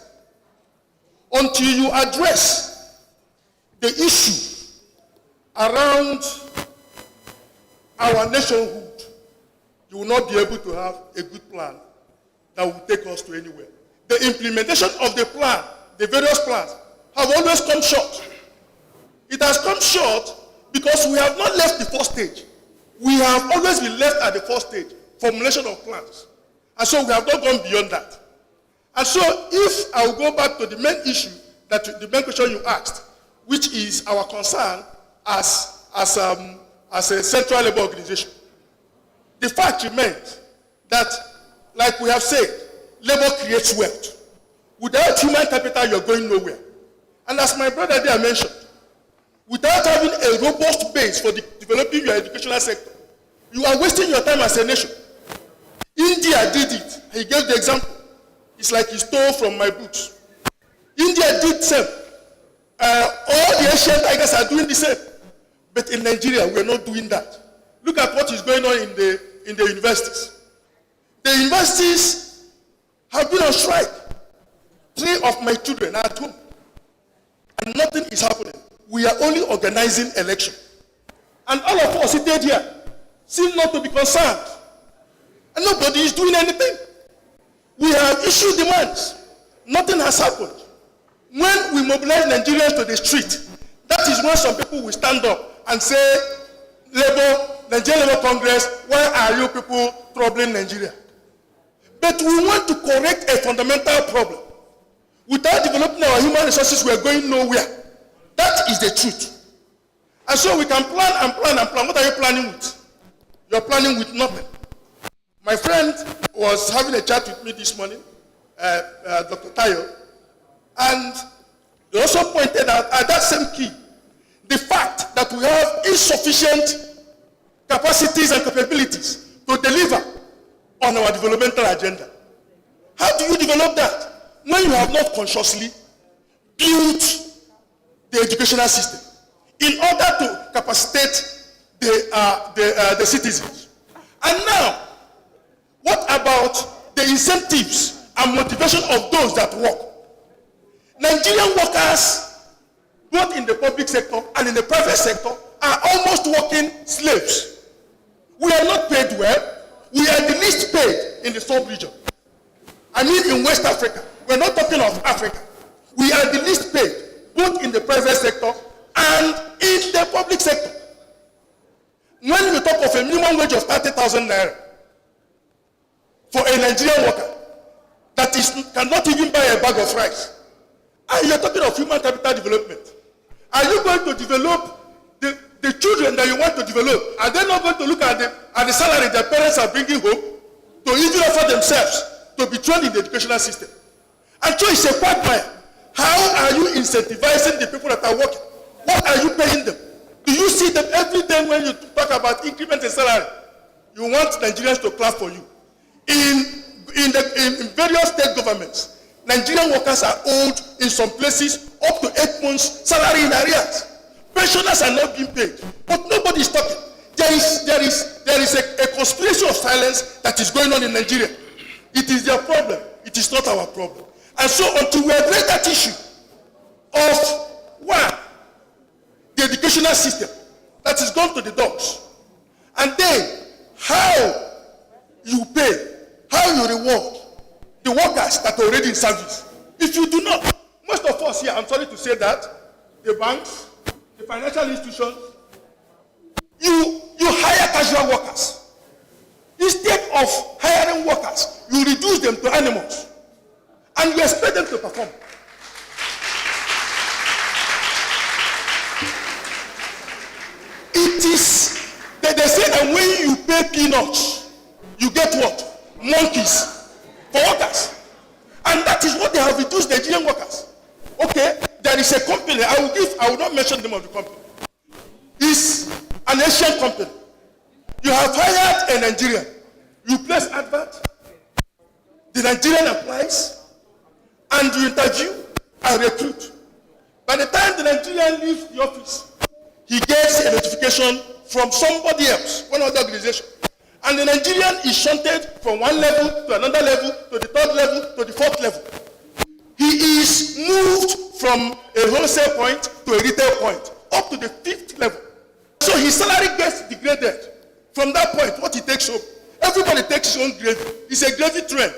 Until you address the issue around our nationhood, you will not be able to have a good plan that will take us to anywhere. The implementation of the plan, the various plans, have always come short. It has come short because we have not left the first stage. We have always been left at the first stage, formulation of plans. And so we have not gone beyond that. And so if I will go back to the main issue, the main question you asked, which is our concern as a central labor organization, the fact remains that, like we have said, labor creates wealth. Without human capital, you're going nowhere. And as my brother there mentioned, without having a robust base for developing your educational sector, you are wasting your time as a nation. India did it. He gave the example. It's like he stole from my books. India did the same. All the Asian tigers are doing the same. But in Nigeria, we are not doing that. Look at what is going on in the universities. The universities have been on strike. 3 of my children are at home. And nothing is happening. We are only organizing election. And all of us seated here seem not to be concerned. And nobody is doing anything. We have issued demands. Nothing has happened. When we mobilize Nigerians to the street, that is when some people will stand up and say, Nigerian Labour Congress, why are you people troubling Nigeria? But we want to correct a fundamental problem. Without developing our human resources, we are going nowhere. That is the truth. And so we can plan and plan and plan. What are you planning with? You're planning with nothing. My friend was having a chat with me this morning, Dr. Tayo, and he also pointed out at that same key, the fact that we have insufficient capacities and capabilities to deliver on our developmental agenda. How do you develop that? When you have not consciously built the educational system in order to capacitate the citizens. And now, what about the incentives and motivation of those that work? Nigerian workers, both in the public sector and in the private sector, are almost working slaves. We are not paid well. We are the least paid in the sub-region. I mean in West Africa. We're not talking of Africa. We are the least paid, both in the private sector and in the public sector. When we talk of a minimum wage of 30,000 naira for a Nigerian worker that cannot even buy a bag of rice, and you're talking of human capital development, are you going to develop the children that you want to develop? Are they not going to look at the salary their parents are bringing home to even offer themselves to be trained in the educational system? And so it's a quagmire. How are you incentivizing the people that are working? What are you paying them? Do you see them every day when you talk about increment in salary? You want Nigerians to clap for you. In various state governments, Nigerian workers are owed in some places up to 8 months salary in arrears. Pensioners are not being paid, but nobody is talking. There is a conspiracy of silence that is going on in Nigeria. It is their problem. It is not our problem. And so until we address that issue of, one, the educational system that is gone to the dogs, and then how you pay, how you reward the workers that are already in service. If you do not, most of us here, I'm sorry to say that, the banks, the financial institutions, you hire casual workers. Instead of hiring workers, you reduce them to animals. And you expect them to perform. It is, they say that when you pay peanuts, you get what? Monkeys for workers. And that is what they have reduced Nigerian workers. Okay, there is a company, I will not mention the name of the company. It's an Asian company. You have hired a Nigerian. You place advert, the Nigerian applies, and you interview and recruit. By the time the Nigerian leaves the office, he gets a notification from somebody else, one other organization. And the Nigerian is shunted from one level to another level, to the third level, to the fourth level. He is moved from a wholesale point to a retail point, up to the 5th level. So his salary gets degraded. From that point, what he takes home, everybody takes his own gravy. It's a gravy train.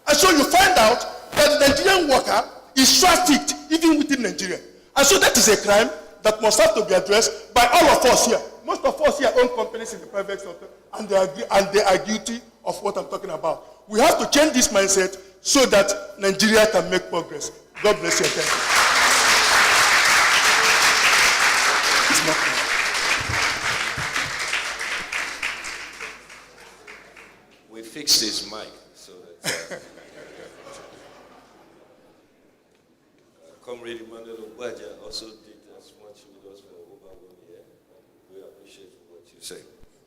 And so you find out that the Nigerian worker is trafficked even within Nigeria. And so that is a crime that must have to be addressed by all of us here. Most of us here own companies in the private sector, and they are guilty of what I'm talking about. We have to change this mindset so that Nigeria can make progress. God bless you. Thank you. It's not We fixed his mic so that Comrade Emmanuel Ogbaja also did as much with us for over 1 year. We appreciate what you say.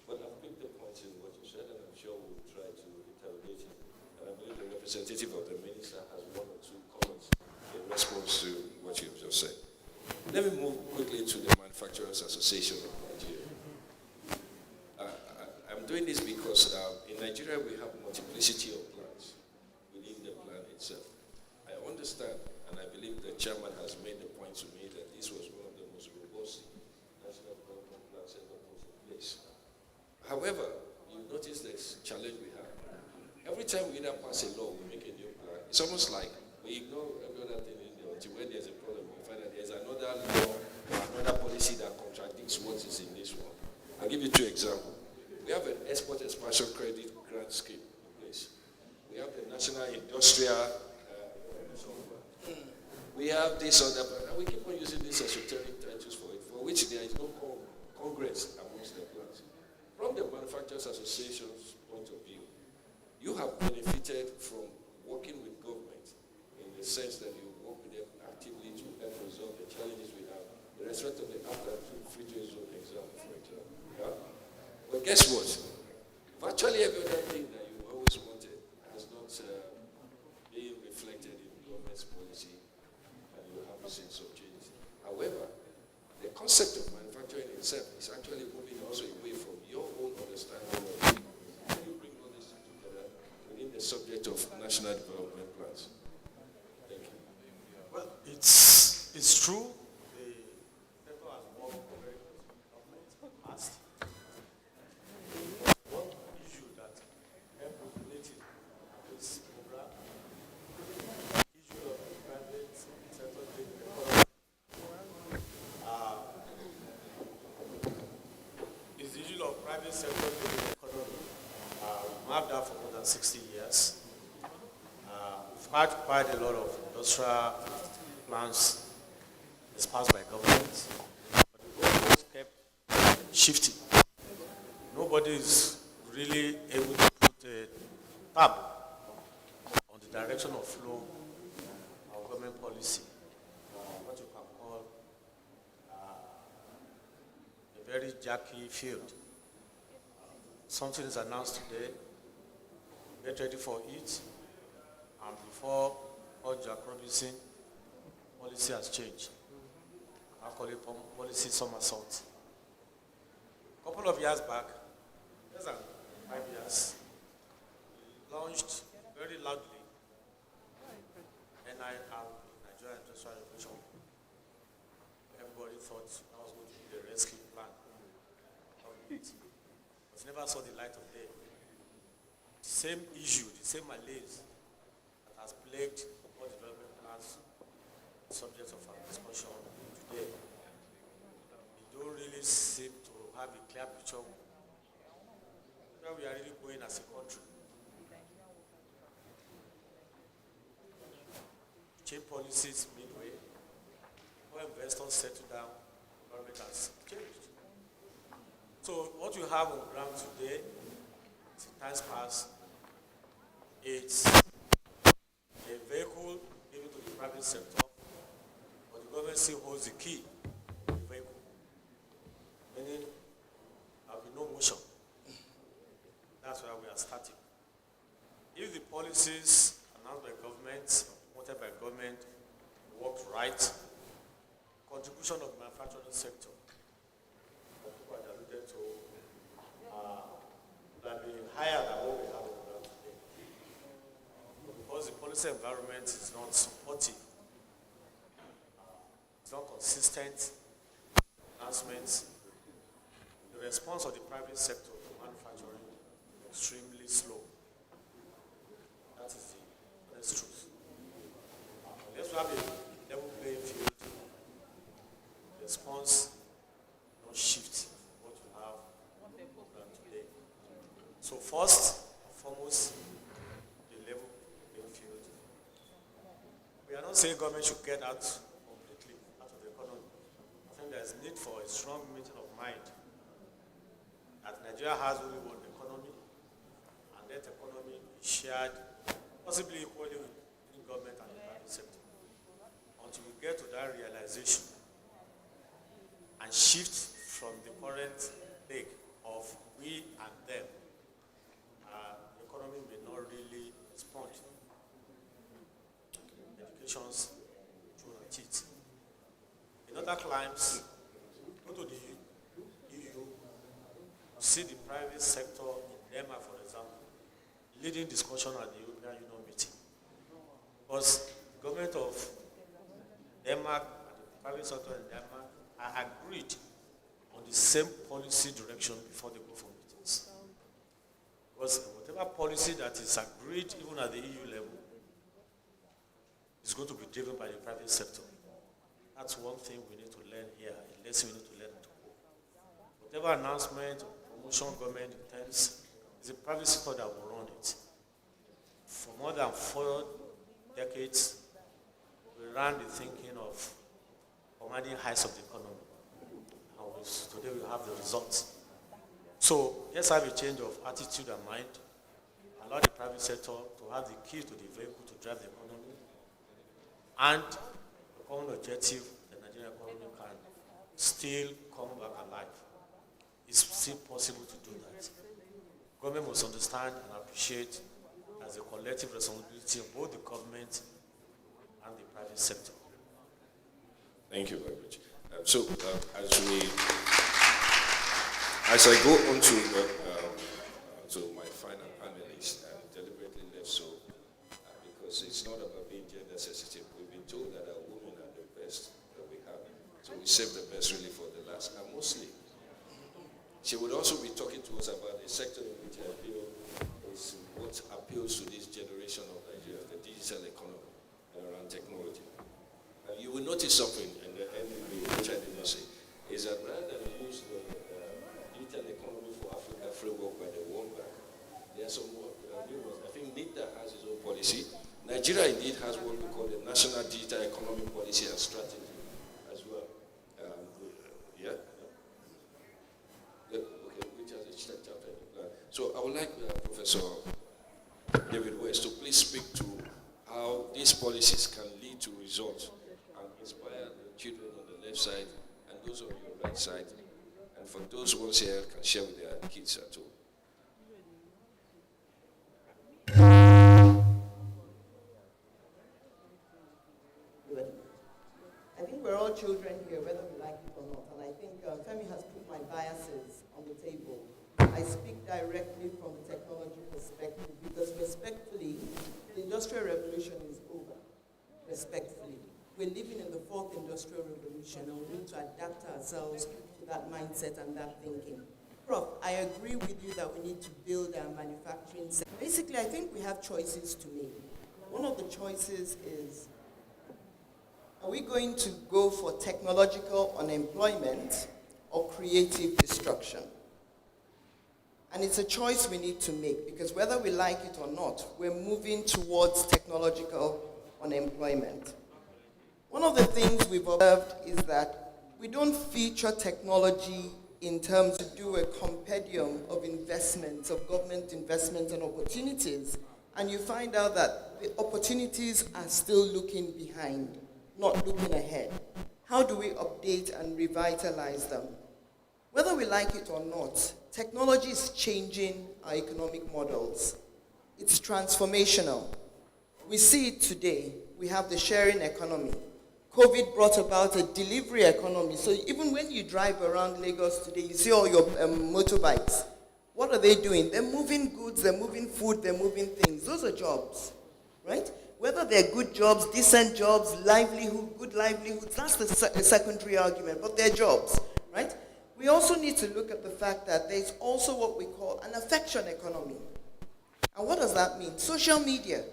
But I've picked the points in what you said, and I'm sure we'll try to interrogate it. And I believe the representative of the minister has one or two comments in response to what you've just said. Let me move quickly to the Manufacturers Association of Nigeria. I'm doing this because in Nigeria we have multiplicity of plans within the plan itself. I understand, and I believe the chairman has made the point to me that this was one of the most robust national development plans ever put in place. However, you notice this challenge we have. Every time we either pass a law, we make a new plan. It's almost like we ignore every other thing in there until when there's a problem, we find that there's another law or another policy that contradicts what is in this one. I'll give you two examples. We have an export expansion credit grant scheme in place. We have the National Industrial we have this other plan, and we keep on using these esoteric titles for it, for which there is no congress amongst the plans. From the Manufacturers Association's point of view, you have benefited from working with government in the sense that you work with them actively to help resolve the challenges we have, in respect of the after free trade zone example, for example. Yeah? But guess what? Virtually every other thing that you always wanted has not been reflected in government's policy, and you have seen some changes. However, the concept of manufacturing itself is actually moving also away from your own understanding of it. You bring all this together within the subject of national development plans. Thank you. Well, it's true. The sector has worked very closely with government in the past. One issue that helped regulating this program, issue of the private sector taking the economy, is the issue of private sector taking the economy. We've had that for more than 60 years. We've had quite a lot of industrial plans dispersed by government, but the goalposts kept shifting. Nobody is really able to put a tab on the direction of flow of government policy, what you can call a very jerky field. Something is announced today, get ready for it, and before all Jacobism, policy has changed. I call it policy somersault. A couple of years back, less than 5 years, we launched very loudly NIR, Nigerian Industrial Revolution. Everybody thought that was going to be the rescue plan of it, but never saw the light of day. The same issue, the same malaise that has plagued all development plans, subject of our discussion today. We don't really seem to have a clear picture where we are really going as a country. Change policies midway, when investors settle down, government has changed. So what you have on ground today, in times past, it's a vehicle given to the private sector, but the government still holds the key to the vehicle, meaning there will be no motion. That's where we are starting. If the policies announced by government, supported by government, worked right, contribution of the manufacturing sector, that people are alluded to, will be higher than what we have on ground today. Because the policy environment is not supportive, it's not consistent announcements. The response of the private sector to manufacturing is extremely slow. That is the honest truth. Unless we have a level playing field, the response not shift what you have on today. So first and foremost, the level playing field. We are not saying government should get out completely out of the economy. I think there is need for a strong meeting of mind that Nigeria has only one economy, and that economy is shared possibly equally between government and the private sector. Until we get to that realization and shift from the current leg of we and them, the economy may not really respond regulations thrown at it. In other climes, go to the EU, see the private sector in Denmark, for example, leading discussion at the European Union meeting. Because the government of Denmark and the private sector in Denmark are agreed on the same policy direction before they go for meetings. Because whatever policy that is agreed even at the EU level is going to be driven by the private sector. That's one thing we need to learn here, a lesson we need to learn to go. Whatever announcement or promotion government intends, it's the private sector that will run it. For more than 4 decades, we ran the thinking of commanding heights of the economy. And today we have the results. So let's have a change of attitude and mind. Allow the private sector to have the key to the vehicle to drive the economy. And the common objective, the Nigerian economy can still come back alive. It's still possible to do that. Government must understand and appreciate as a collective responsibility of both the government and the private sector. Thank you very much. As I go on to my final panelist, and deliberately left so, because it's not about being gender sensitive. We've been told that our women are the best that we have. So we save the best really for the last. And mostly, she would also be talking to us about the sector in which I feel is what appeals to this generation of Nigeria, the digital economy around technology. And you will notice something, and which I did not say, is that rather than use the digital economy for Africa framework by the World Bank, there are some more new ones. I think NIDA has its own policy. Nigeria indeed has what we call the National Digital Economic Policy and Strategy as well. Okay, which has a chapter in the plan. So I would like Professor David West to please speak to how these policies can lead to results and inspire the children on the left side and those on your right side. And for those ones here can share with their kids at home. I think we're all children here, whether we like it or not. And I think Femi has put my biases on the table. I speak directly from the technology perspective because respectfully, the Industrial Revolution is over. Respectfully. We're living in the 4th Industrial Revolution and we need to adapt ourselves to that mindset and that thinking. Prof, I agree with you that we need to build our manufacturing sector. Basically, I think we have choices to make. One of the choices is, are we going to go for technological unemployment or creative destruction? And it's a choice we need to make because whether we like it or not, we're moving towards technological unemployment. One of the things we've observed is that we don't feature technology in terms to do a compendium of investments, of government investments and opportunities, and you find out that the opportunities are still looking behind, not looking ahead. How do we update and revitalize them? Whether we like it or not, technology is changing our economic models. It's transformational. We see it today. We have the sharing economy. COVID brought about a delivery economy. So even when you drive around Lagos today, you see all your motorbikes. What are they doing? They're moving goods, they're moving food, they're moving things. Those are jobs, right? Whether they're good jobs, decent jobs, livelihood, good livelihoods, that's the secondary argument, but they're jobs, right? We also need to look at the fact that there's also what we call an affection economy. And what does that mean? Social media.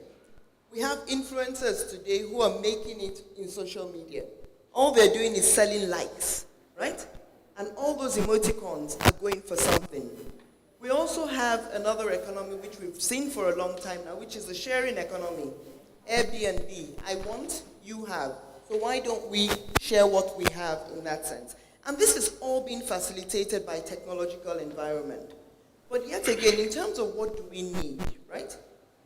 We have influencers today who are making it in social media. All they're doing is selling likes, right? And all those emoticons are going for something. We also have another economy which we've seen for a long time now, which is the sharing economy. Airbnb, I want, you have. So why don't we share what we have in that sense? And this is all being facilitated by technological environment. But yet again, in terms of what do we need, right?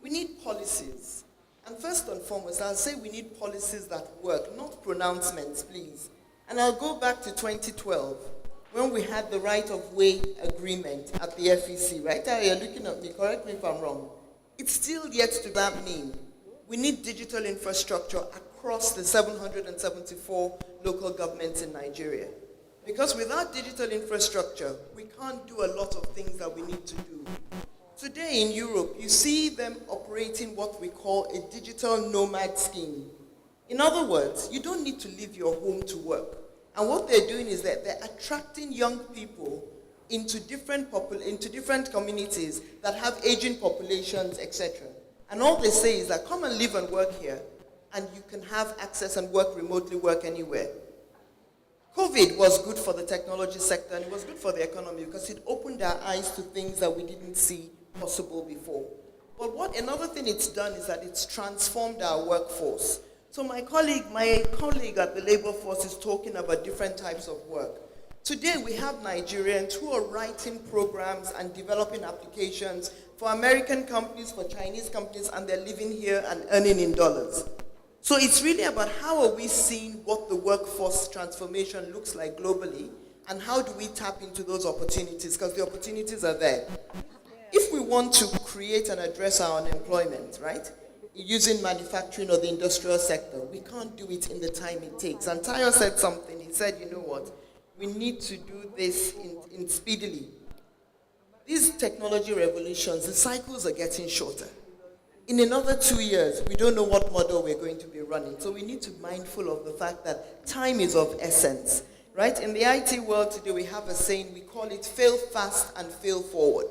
We need policies. And first and foremost, I'll say we need policies that work, not pronouncements, please. And I'll go back to 2012, when we had the right-of-way agreement at the FEC, right? You're looking at me, correct me if I'm wrong. It's still yet to that mean. we need digital infrastructure across the 774 local governments in Nigeria. Because without digital infrastructure, we can't do a lot of things that we need to do. Today in Europe, you see them operating what we call a digital nomad scheme. In other words, you don't need to leave your home to work. And what they're doing is that they're attracting young people into different communities that have aging populations, etc. And all they say is that come and live and work here, and you can have access and work remotely, work anywhere. COVID was good for the technology sector, and it was good for the economy because it opened our eyes to things that we didn't see possible before. But another thing it's done is that it's transformed our workforce. So my colleague at the labor force is talking about different types of work. Today we have Nigerians who are writing programs and developing applications for American companies, for Chinese companies, and they're living here and earning in dollars. So it's really about how are we seeing what the workforce transformation looks like globally, and how do we tap into those opportunities, because the opportunities are there. If we want to create and address our unemployment, right, using manufacturing or the industrial sector, we can't do it in the time it takes. And Tayo said something, he said, you know what, we need to do this in speedily. These technology revolutions, the cycles are getting shorter. In another 2 years, we don't know what model we're going to be running. So we need to be mindful of the fact that time is of essence, right? In the IT world today, we have a saying, we call it fail fast and fail forward.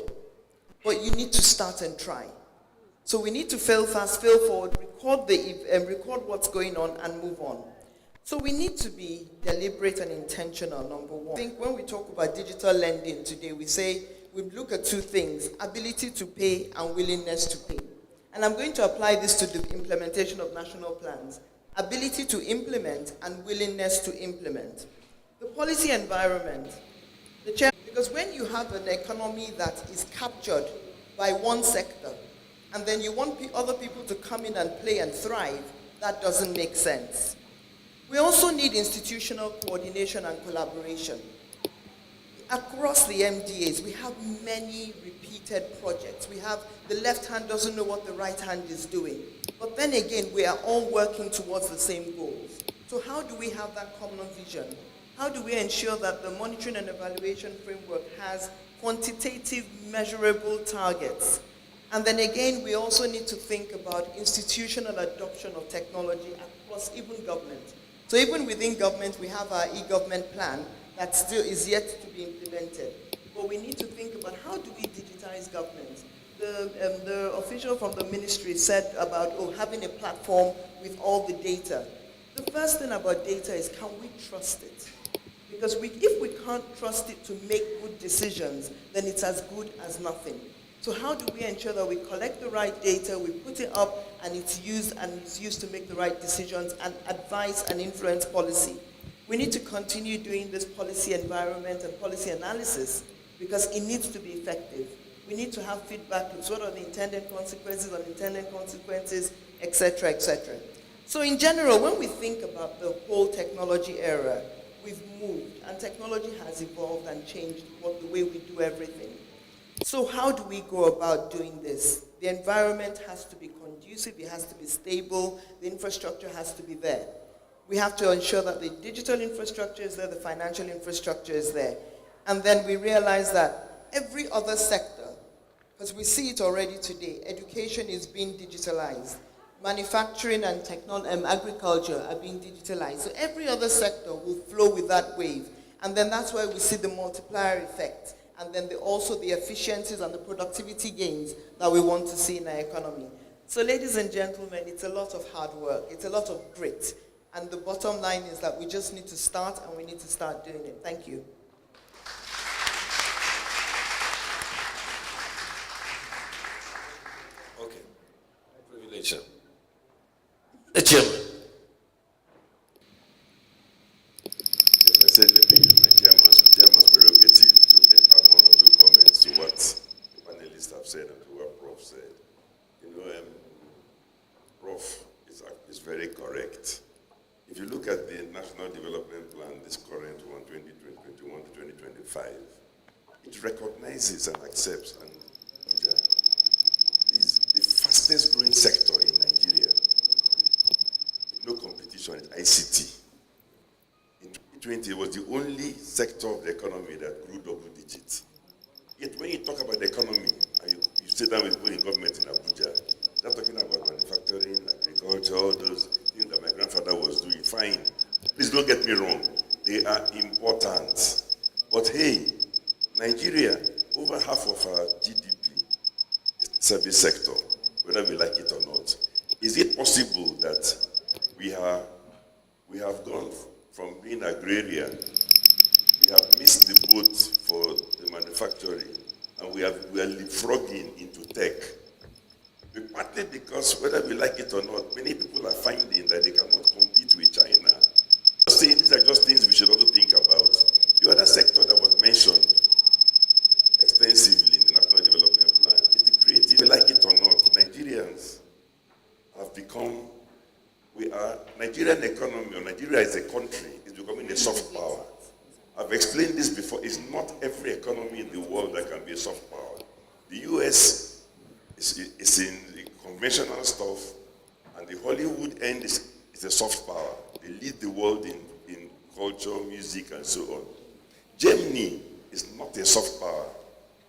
But you need to start and try. So we need to fail fast, fail forward, record what's going on and move on. So we need to be deliberate and intentional, number one. I think when we talk about digital lending today, we look at two things, ability to pay and willingness to pay. And I'm going to apply this to the implementation of national plans. Ability to implement and willingness to implement. The policy environment. Because when you have an economy that is captured by one sector, and then you want other people to come in and play and thrive, that doesn't make sense. We also need institutional coordination and collaboration. Across the MDAs, we have many repeated projects. We have the left hand doesn't know what the right hand is doing. But then again, we are all working towards the same goals. So how do we have that common vision? How do we ensure that the monitoring and evaluation framework has quantitative, measurable targets? And then again, we also need to think about institutional adoption of technology across even government. So even within government, we have our e-government plan that still is yet to be implemented. But we need to think about how do we digitize government. The official from the ministry said about having a platform with all the data. The first thing about data is, can we trust it? Because if we can't trust it to make good decisions, then it's as good as nothing. So how do we ensure that we collect the right data, we put it up, and it's used to make the right decisions and advise and influence policy? We need to continue doing this policy environment and policy analysis because it needs to be effective. We need to have feedback loops. What are the intended consequences, unintended consequences, etc., etc. So in general, when we think about the whole technology era, we've moved, and technology has evolved and changed the way we do everything. So how do we go about doing this? The environment has to be conducive, it has to be stable, the infrastructure has to be there. We have to ensure that the digital infrastructure is there, the financial infrastructure is there. And then we realize that every other sector, because we see it already today, education is being digitalized. Manufacturing and agriculture are being digitalized. So every other sector will flow with that wave. And then that's why we see the multiplier effect. And then also the efficiencies and the productivity gains that we want to see in our economy. So ladies and gentlemen, it's a lot of hard work. It's a lot of grit. And the bottom line is that we just need to start, and we need to start doing it. Thank you. Okay. Privilege. The chairman. Yes, I said let me use my chairman's prerogative to make one or two comments to what the panelists have said and to what Prof said. You know, Prof is very correct. If you look at the National Development Plan, this current one, 2021 to 2025, it recognizes and accepts and is the fastest growing sector in Nigeria communication, ICT. In 2020, it was the only sector of the economy that grew double digits. Yet when you talk about the economy, and you sit down with people in government in Abuja, they're talking about manufacturing, agriculture, all those things that my grandfather was doing. Fine. Please don't get me wrong. They are important. But hey, Nigeria, over half of our GDP is the service sector, whether we like it or not. Is it possible that we have gone from being agrarian, we have missed the boat for the manufacturing, and we are leapfrogging into tech? Partly because, whether we like it or not, many people are finding that they cannot compete with China. These are just things we should also think about. The other sector that was mentioned extensively in the National Development Plan is the creative. We like it or not, Nigerians have become, Nigerian economy, or Nigeria as a country, is becoming a soft power. I've explained this before. It's not every economy in the world that can be a soft power. The US is in the conventional stuff, and the Hollywood end is a soft power. They lead the world in culture, music, and so on. Germany is not a soft power.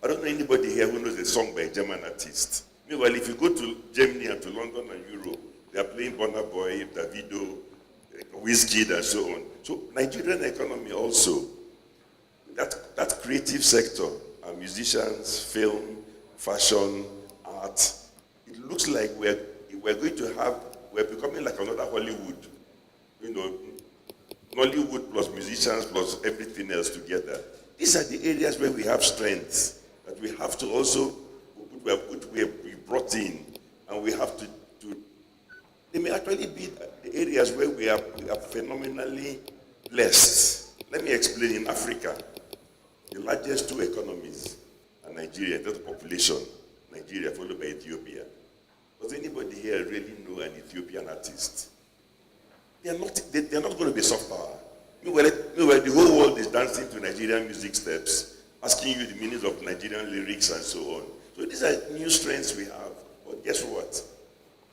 I don't know anybody here who knows a song by a German artist. Meanwhile, if you go to Germany and to London and Europe, they are playing Burna Boy, Davido, Wizkid, and so on. So Nigerian economy also, that creative sector, musicians, film, fashion, art, it looks like we're becoming like another Hollywood. You know, Nollywood plus musicians plus everything else together. These are the areas where we have strengths that we have to also, we brought in, and we have to they may actually be the areas where we are phenomenally blessed. Let me explain. In Africa, the largest two economies are Nigeria, that's the population. Nigeria, followed by Ethiopia. Does anybody here really know an Ethiopian artist? They are not going to be soft power. Meanwhile, the whole world is dancing to Nigerian music steps, asking you the meanings of Nigerian lyrics and so on. So these are new strengths we have. But guess what?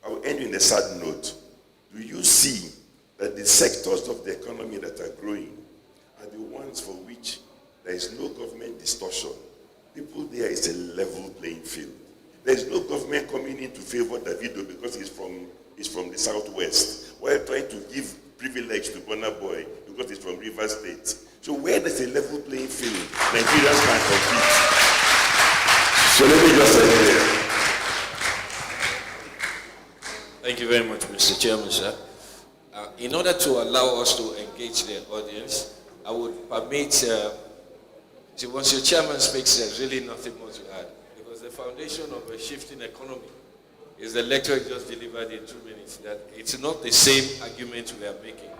I will end in a sad note. Do you see that the sectors of the economy that are growing are the ones for which there is no government distortion? People there is a level playing field. There is no government coming in to favor Davido because he's from the southwest, while trying to give privilege to Burna Boy because he's from River State. So where there's a level playing field, Nigerians can compete. So let me just say here. Thank you very much, Mr. Chairman, sir. In order to allow us to engage the audience, I would permit, see, once your chairman speaks, there's really nothing more to add. Because the foundation of a shifting economy is the lecture he just delivered in 2 minutes, that it's not the same argument we are making.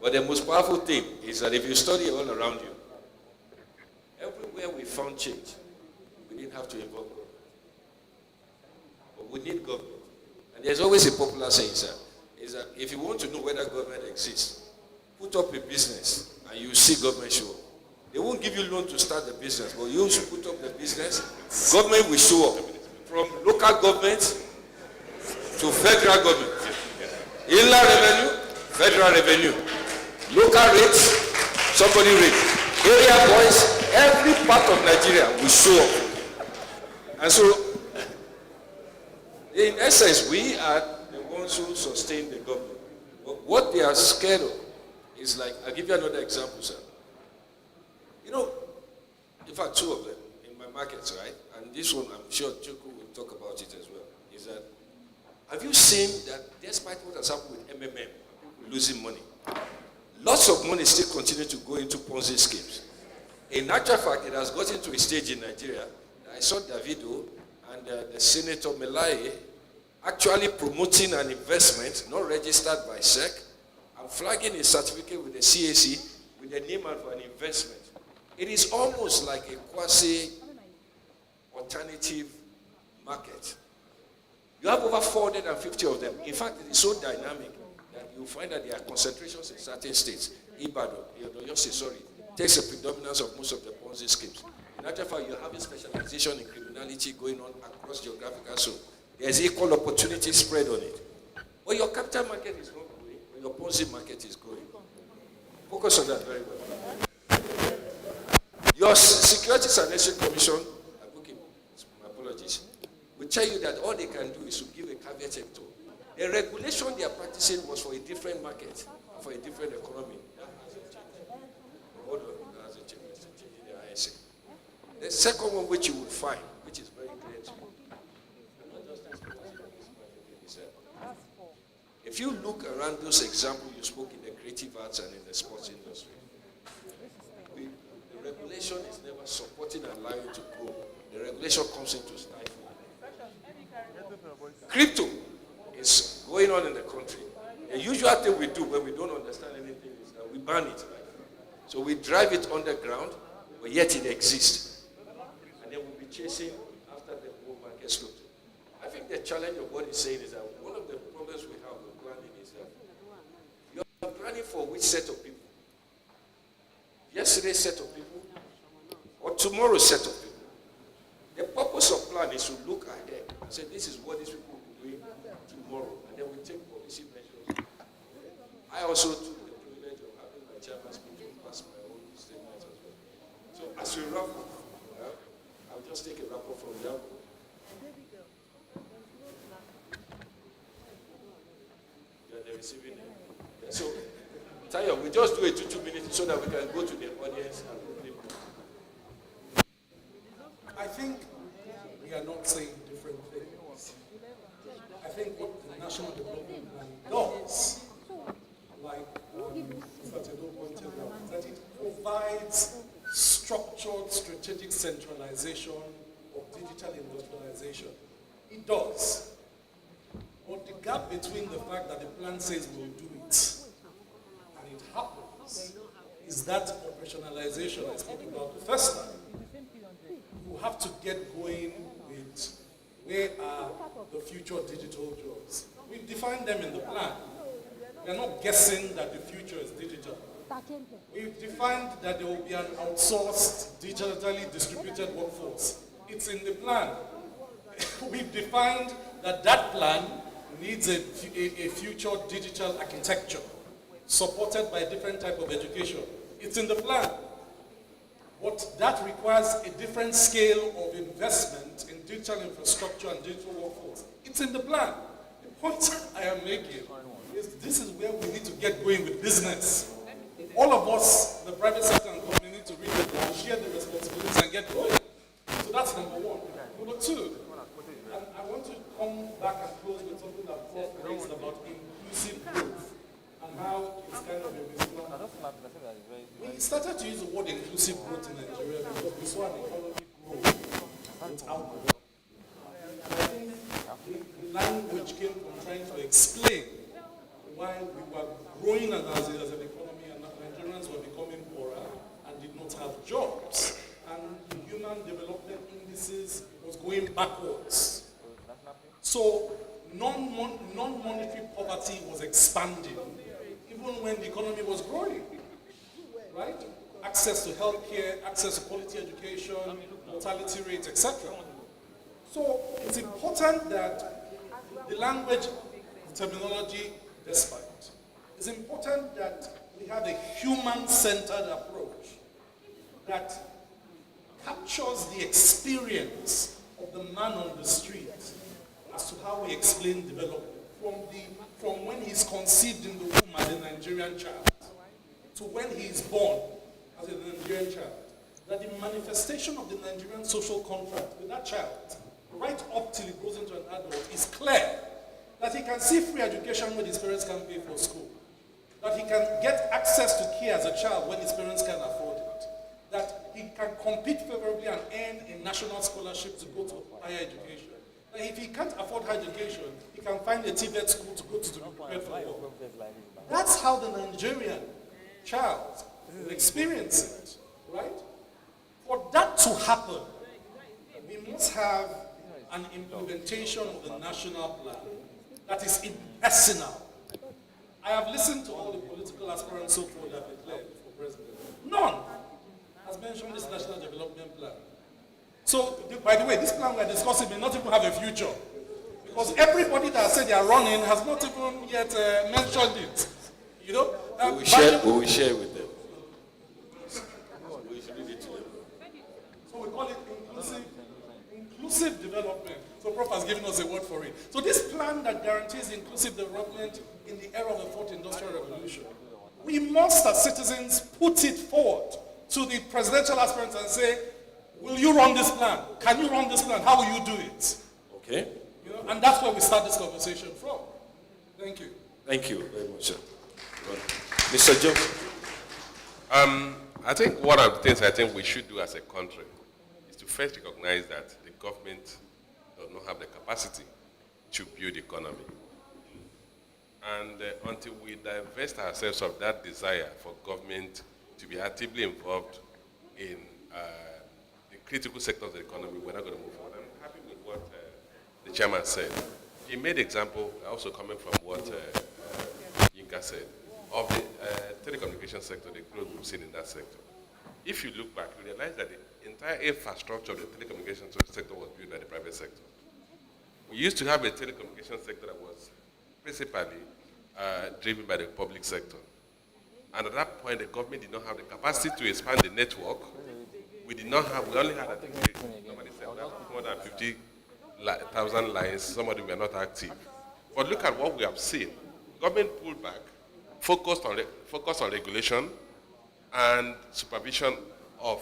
But the most powerful thing is that if you study all around you, everywhere we found change, we didn't have to involve government. But we need government. And there's always a popular saying, sir, is that if you want to know whether government exists, put up a business and you see government show up. They won't give you loan to start the business, but you should put up the business, government will show up. From local government to federal government. Inland revenue, federal revenue. Local rates, somebody rates. Area boys, every part of Nigeria will show up. And so, in essence, we are the ones who sustain the government. But what they are scared of is like, I'll give you another example, sir. You know, in fact, two of them in my markets, right? And this one, I'm sure Chuku will talk about it as well, is that, have you seen that despite what has happened with MMM, people losing money, lots of money still continue to go into Ponzi schemes. In actual fact, it has gotten to a stage in Nigeria that I saw Davido and the Senator Melai actually promoting an investment not registered by SEC and flagging a certificate with the CAC with the name of an investment. It is almost like a quasi-alternative market. You have over 450 of them. In fact, it is so dynamic that you find that there are concentrations in certain states. Ibadan, takes a predominance of most of the Ponzi schemes. In actual fact, you have a specialization in criminality going on across geographical zone. There's equal opportunity spread on it. But your capital market is not growing. your policy market is growing. Focus on that very well. Your Securities and Exchange Commission, my apologies, will tell you that all they can do is to give a caveat emptor. The regulation they are practicing was for a different market, for a different economy. That hasn't changed. Hold on, that hasn't changed. It's changing the ISA. The second one which you would find, which is very clear to you, if you look around those examples you spoke in the creative arts and in the sports industry, the regulation is never supporting and allowing you to grow. The regulation comes into stifle. Crypto is going on in the country. The usual thing we do when we don't understand anything is that we ban it. Right? So we drive it underground, but yet it exists. And then we'll be chasing after the whole market slope. I think the challenge of what he's saying is that one of the problems we have with planning is that you're planning for which set of people? Yesterday's set of people or tomorrow's set of people? The purpose of plan is to look ahead and say this is what these people will be doing tomorrow, and then we take policy measures. I also took the privilege of having my chairman's meeting pass my own statement as well. So as we wrap up, I'll just take a wrap up from there. Receiving it. Yeah, so, Tayo, we just do a 2 minutes so that we can go to the audience and play. I think we are not saying different things. I think what the National Development Plan does, like Mr. Tedo pointed out, that it provides structured strategic centralization of digital industrialization. It does. But the gap between the fact that the plan says we'll do it and it happens is that operationalization I spoke about the first time. You have to get going with where are the future digital jobs. We've defined them in the plan. We are not guessing that the future is digital. We've defined that there will be an outsourced, digitally distributed workforce. It's in the plan. We've defined that that plan needs a future digital architecture supported by a different type of education. It's in the plan. But that requires a different scale of investment in digital infrastructure and digital workforce. It's in the plan. The point I am making is this is where we need to get going with business. All of us, the private sector and company, need to read the plan, share the responsibilities and get going. So that's number one. Number two, and I want to come back and close with something that Prof raised about inclusive growth and how it's kind of a misnomer. We started to use the word inclusive growth in Nigeria because we saw an economic growth without growth. I think the language came from trying to explain why we were growing as an economy and Nigerians were becoming poorer and did not have jobs. And the human development indices was going backwards. So non-monetary poverty was expanding, even when the economy was growing, right? Access to healthcare, access to quality education, mortality rates, etc. So it's important that the language, the terminology, despite, it's important that we have a human-centered approach that captures the experience of the man on the street as to how we explain development from when he's conceived in the womb as a Nigerian child to when he is born as a Nigerian child. That the manifestation of the Nigerian social contract with that child, right up till he grows into an adult, is clear. That he can see free education when his parents can't pay for school. That he can get access to care as a child when his parents can't afford it. That he can compete favorably and earn a national scholarship to go to higher education. That if he can't afford higher education, he can find a TVET school to go to be prepared for work. That's how the Nigerian child will experience it, right? For that to happen, we must have an implementation of the national plan that is impersonal. I have listened to all the political aspirants so far that have declared for president. None has mentioned this national development plan. So, by the way, this plan we're discussing may not even have a future. Because everybody that said they are running has not even yet mentioned it. You know, We will share with them. We should read it to them. so we call it inclusive development. So Prof has given us a word for it. So this plan that guarantees inclusive development in the era of the fourth industrial revolution, we must as citizens put it forward to the presidential aspirants and say, will you run this plan? Can you run this plan? How will you do it? Okay? You know, and that's where we start this conversation from. Thank you. Thank you very much, sir. Mr. Jones. I think one of the things I think we should do as a country is to first recognize that the government does not have the capacity to build economy. And until we divest ourselves of that desire for government to be actively involved in the critical sectors of the economy, we're not going to move forward. I'm happy with what the chairman said. He made example, also coming from what Yinka said, of the telecommunication sector, the growth we've seen in that sector. If you look back, you realize that the entire infrastructure of the telecommunication sector was built by the private sector. We used to have a telecommunication sector that was principally driven by the public sector. And at that point, the government did not have the capacity to expand the network. We only had, I think, somebody said that, more than 50,000 lines. Some of them were not active. But look at what we have seen. Government pulled back, focused on regulation and supervision of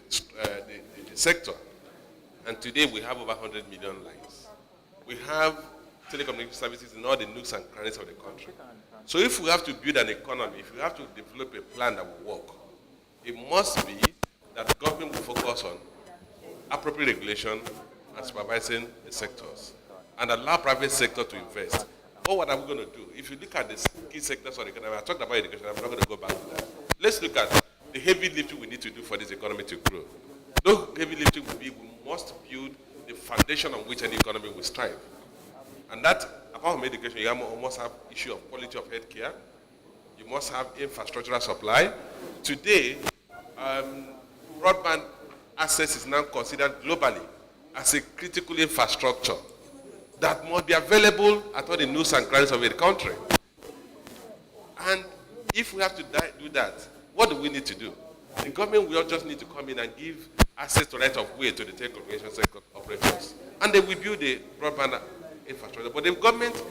the sector. And today we have over 100 million lines. We have telecommunication services in all the nooks and crannies of the country. So if we have to build an economy, if we have to develop a plan that will work, it must be that the government will focus on appropriate regulation and supervising the sectors and allow private sector to invest. But what are we going to do? If you look at the key sectors of the economy, I talked about education, I'm not going to go back to that. Let's look at the heavy lifting we need to do for this economy to grow. Those heavy lifting will be, we must build the foundation on which any economy will strive. And that, apart from education, you must have issue of quality of healthcare. You must have infrastructural supply. Today, broadband access is now considered globally as a critical infrastructure that must be available at all the nooks and crannies of the country. And if we have to do that, what do we need to do? The government will just need to come in and give access to right of way to the telecommunication sector operators. And they will build the broadband infrastructure. But if government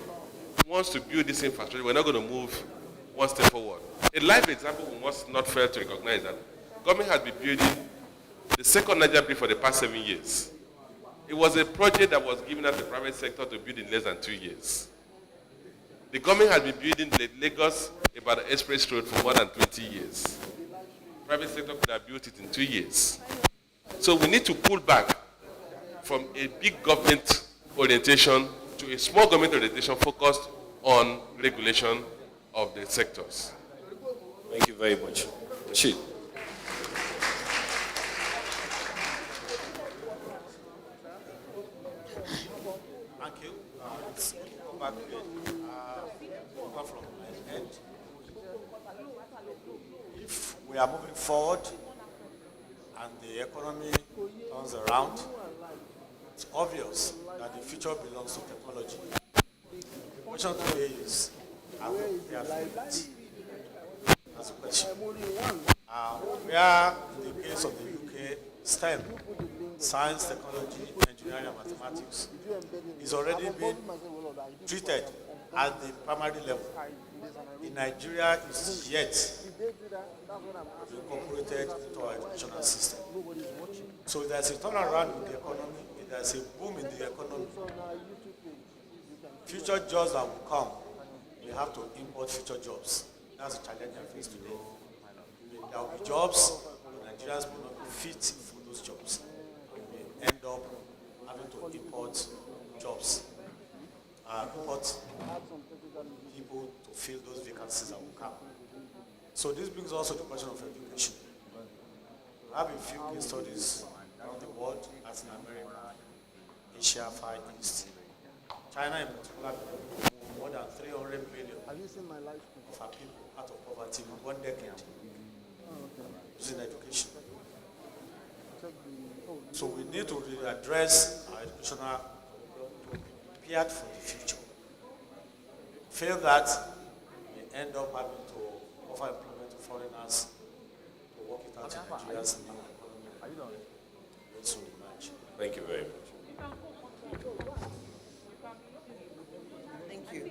wants to build this infrastructure, we're not going to move one step forward. A live example we must not fail to recognize that government has been building the second Niger Bridge for the past 7 years. It was a project that was given out to the private sector to build in less than 2 years. The government has been building the Lagos-Ibadan Express Road for more than 20 years. Private sector could have built it in 2 years. So we need to pull back from a big government orientation to a small government orientation focused on regulation of the sectors. Thank you very much. Rashid. Thank you. Let's go back again. Go from my end. If we are moving forward and the economy turns around, it's obvious that the future belongs to technology. The question today is, are we prepared for it? That's the question. Where, in the case of the UK, STEM, science, technology, engineering, and mathematics, is already being treated at the primary level. In Nigeria, it's yet incorporated into our educational system. So there's a turnaround in the economy, there's a boom in the economy. Future jobs that will come, we have to import future jobs. That's the challenge I face today. There will be jobs, but Nigerians will not be fit for those jobs. We may end up having to import jobs, import people to fill those vacancies that will come. So this brings also the question of education. We have a few case studies around the world, Latin America, Asia, Far East. China in particular, more than 300 million of our people out of poverty in 1 decade using education. So we need to really address our educational to be prepared for the future. Fail that, we end up having to offer employment to foreigners to work it out in Nigeria's new economy. Will soon emerge. Thank you very much. Thank you.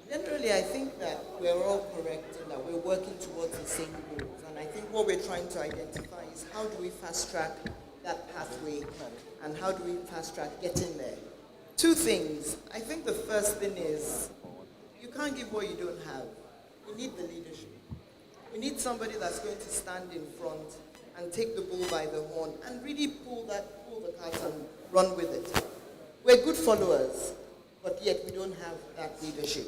Generally, I think that we're all correct in that we're working towards the same goals. And I think what we're trying to identify is how do we fast track that pathway and how do we fast track getting there. Two things. I think the first thing is you can't give what you don't have. We need the leadership. We need somebody that's going to stand in front and take the bull by the horn and really pull the cart and run with it. We're good followers, but yet we don't have that leadership.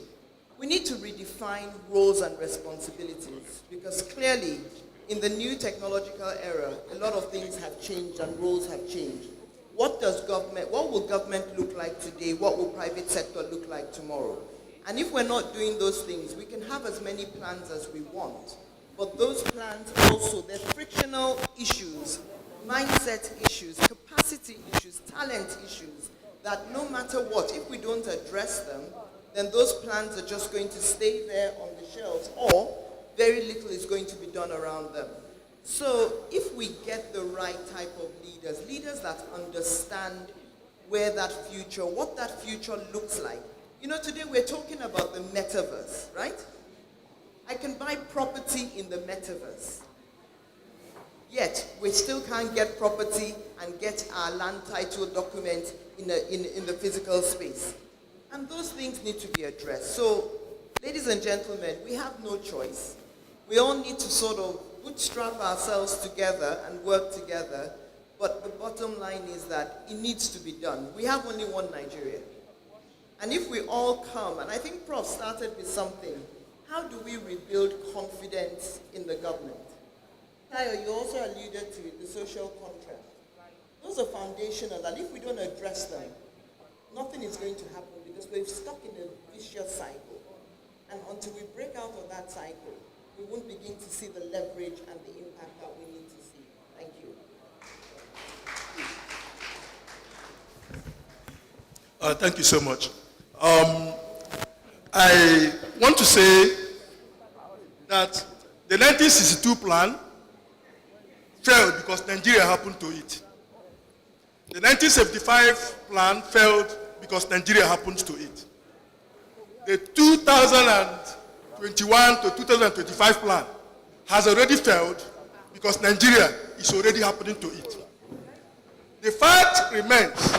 We need to redefine roles and responsibilities because clearly in the new technological era, a lot of things have changed and roles have changed. What will government look like today? What will private sector look like tomorrow? And if we're not doing those things, we can have as many plans as we want. But those plans also, they're frictional issues, mindset issues, capacity issues, talent issues, that no matter what, if we don't address them, then those plans are just going to stay there on the shelves, or very little is going to be done around them. So if we get the right type of leaders that understand where that future, what that future looks like. You know, today we're talking about the metaverse, right? I can buy property in the metaverse. Yet, we still can't get property and get our land title document in the physical space. And those things need to be addressed. So, ladies and gentlemen, we have no choice. We all need to sort of bootstrap ourselves together and work together. But the bottom line is that it needs to be done. We have only one Nigeria. And if we all come, and I think Prof started with something, how do we rebuild confidence in the government? Tayo, you also alluded to the social contract. Those are foundational, and if we don't address them, nothing is going to happen because we're stuck in a vicious cycle. And until we break out of that cycle, we won't begin to see the leverage and the impact that we need to see. Thank you. Thank you so much. I want to say that the 1962 plan failed because Nigeria happened to it. The 1975 plan failed because Nigeria happened to it. The 2021 to 2025 plan has already failed because Nigeria is already happening to it. The fact remains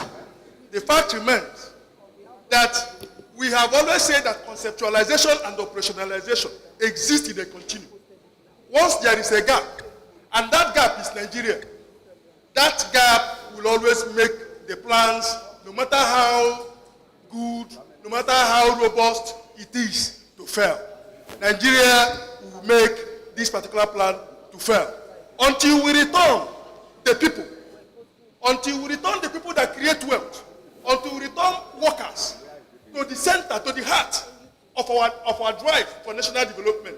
that we have always said that conceptualization and operationalization exist in a continuum. Once there is a gap, and that gap is Nigeria, that gap will always make the plans, no matter how good, no matter how robust it is, to fail. Nigeria will make this particular plan to fail until we return the people, that create wealth, until we return workers to the center, to the heart of our drive for national development.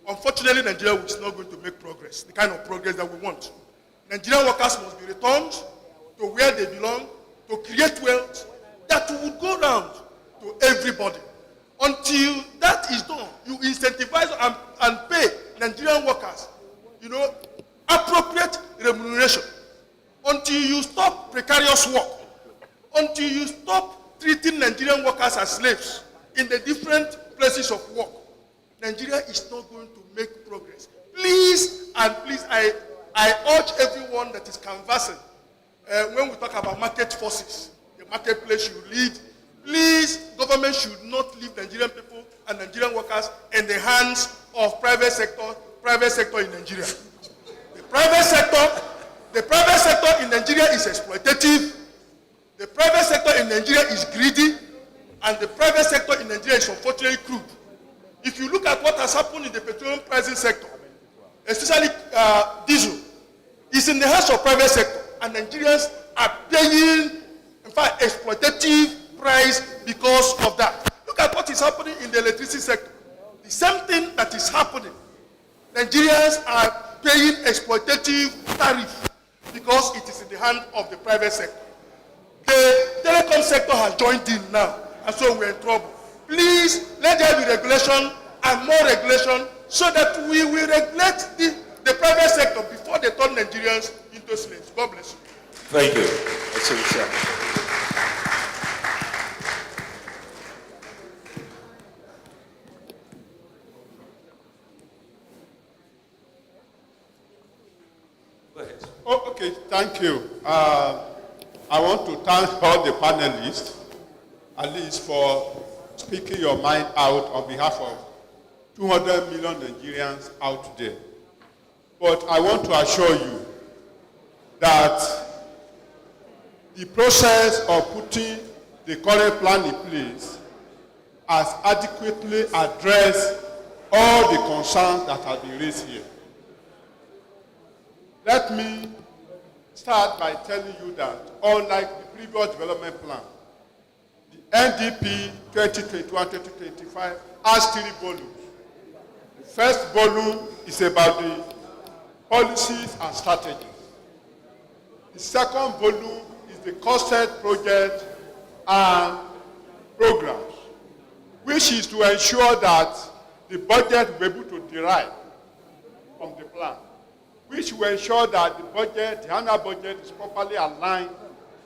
Unfortunately, Nigeria is not going to make progress, the kind of progress that we want. Nigerian workers must be returned to where they belong, to create wealth that will go round to everybody. Until that is done, you incentivize and pay Nigerian workers, appropriate remuneration. Until you stop precarious work, until you stop treating Nigerian workers as slaves in the different places of work, Nigeria is not going to make progress. Please, I urge everyone that is canvassing, when we talk about market forces, the marketplace should lead. Please, government should not leave Nigerian people and Nigerian workers in the hands of private sector in Nigeria. The private sector in Nigeria is exploitative. The private sector in Nigeria is greedy, and the private sector in Nigeria is unfortunately crude. If you look at what has happened in the petroleum pricing sector, especially diesel, it's in the hands of private sector, and Nigerians are paying, in fact, exploitative price because of that. Look at what is happening in the electricity sector. The same thing that is happening. Nigerians are paying exploitative tariff because it is in the hand of the private sector. The telecom sector has joined in now, and so we're in trouble. Please, let there be regulation and more regulation so that we will regulate the private sector before they turn Nigerians into slaves. God bless you. Thank you. Excellent, sir. Go ahead. Oh, okay, thank you. I want to thank all the panelists, at least for speaking your mind out on behalf of 200 million Nigerians out there. But I want to assure you that the process of putting the current plan in place has adequately addressed all the concerns that have been raised here. Let me start by telling you that, unlike the previous development plan, the NDP 2021-2025 has 3 volumes. The first volume is about the policies and strategies. The second volume is the costed project and programs, which is to ensure that the budget will be able to derive from the plan, which will ensure that the budget, the annual budget, is properly aligned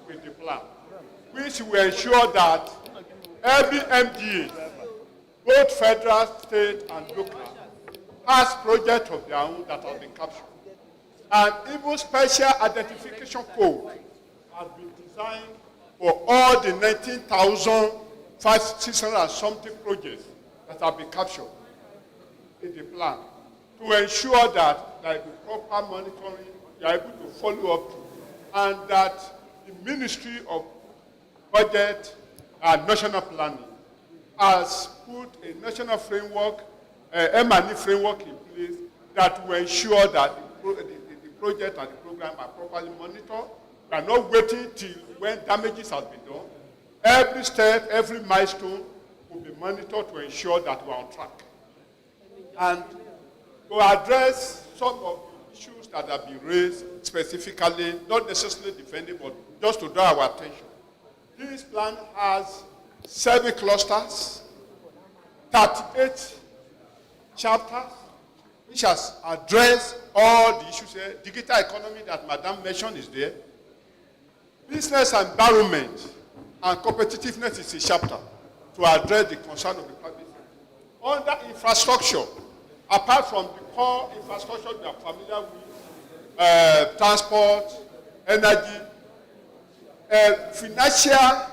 with the plan, which will ensure that every MDA, both federal, state, and local, has projects of their own that have been captured. And even special identification code has been designed for all the 19,600 and something projects that have been captured in the plan, to ensure that there is proper monitoring, you are able to follow up, and that the Ministry of Budget and National Planning has put a national framework, M&E framework in place that will ensure that the project and the program are properly monitored. We are not waiting till when damages have been done. Every step, every milestone will be monitored to ensure that we are on track. And to address some of the issues that have been raised specifically, not necessarily defending, but just to draw our attention. This plan has 7 clusters, 38 chapters, which has addressed all the issues here. Digital economy that Madam mentioned is there. Business environment and competitiveness is a chapter to address the concern of the public. Under infrastructure, apart from the core infrastructure we are familiar with, transport, energy, financial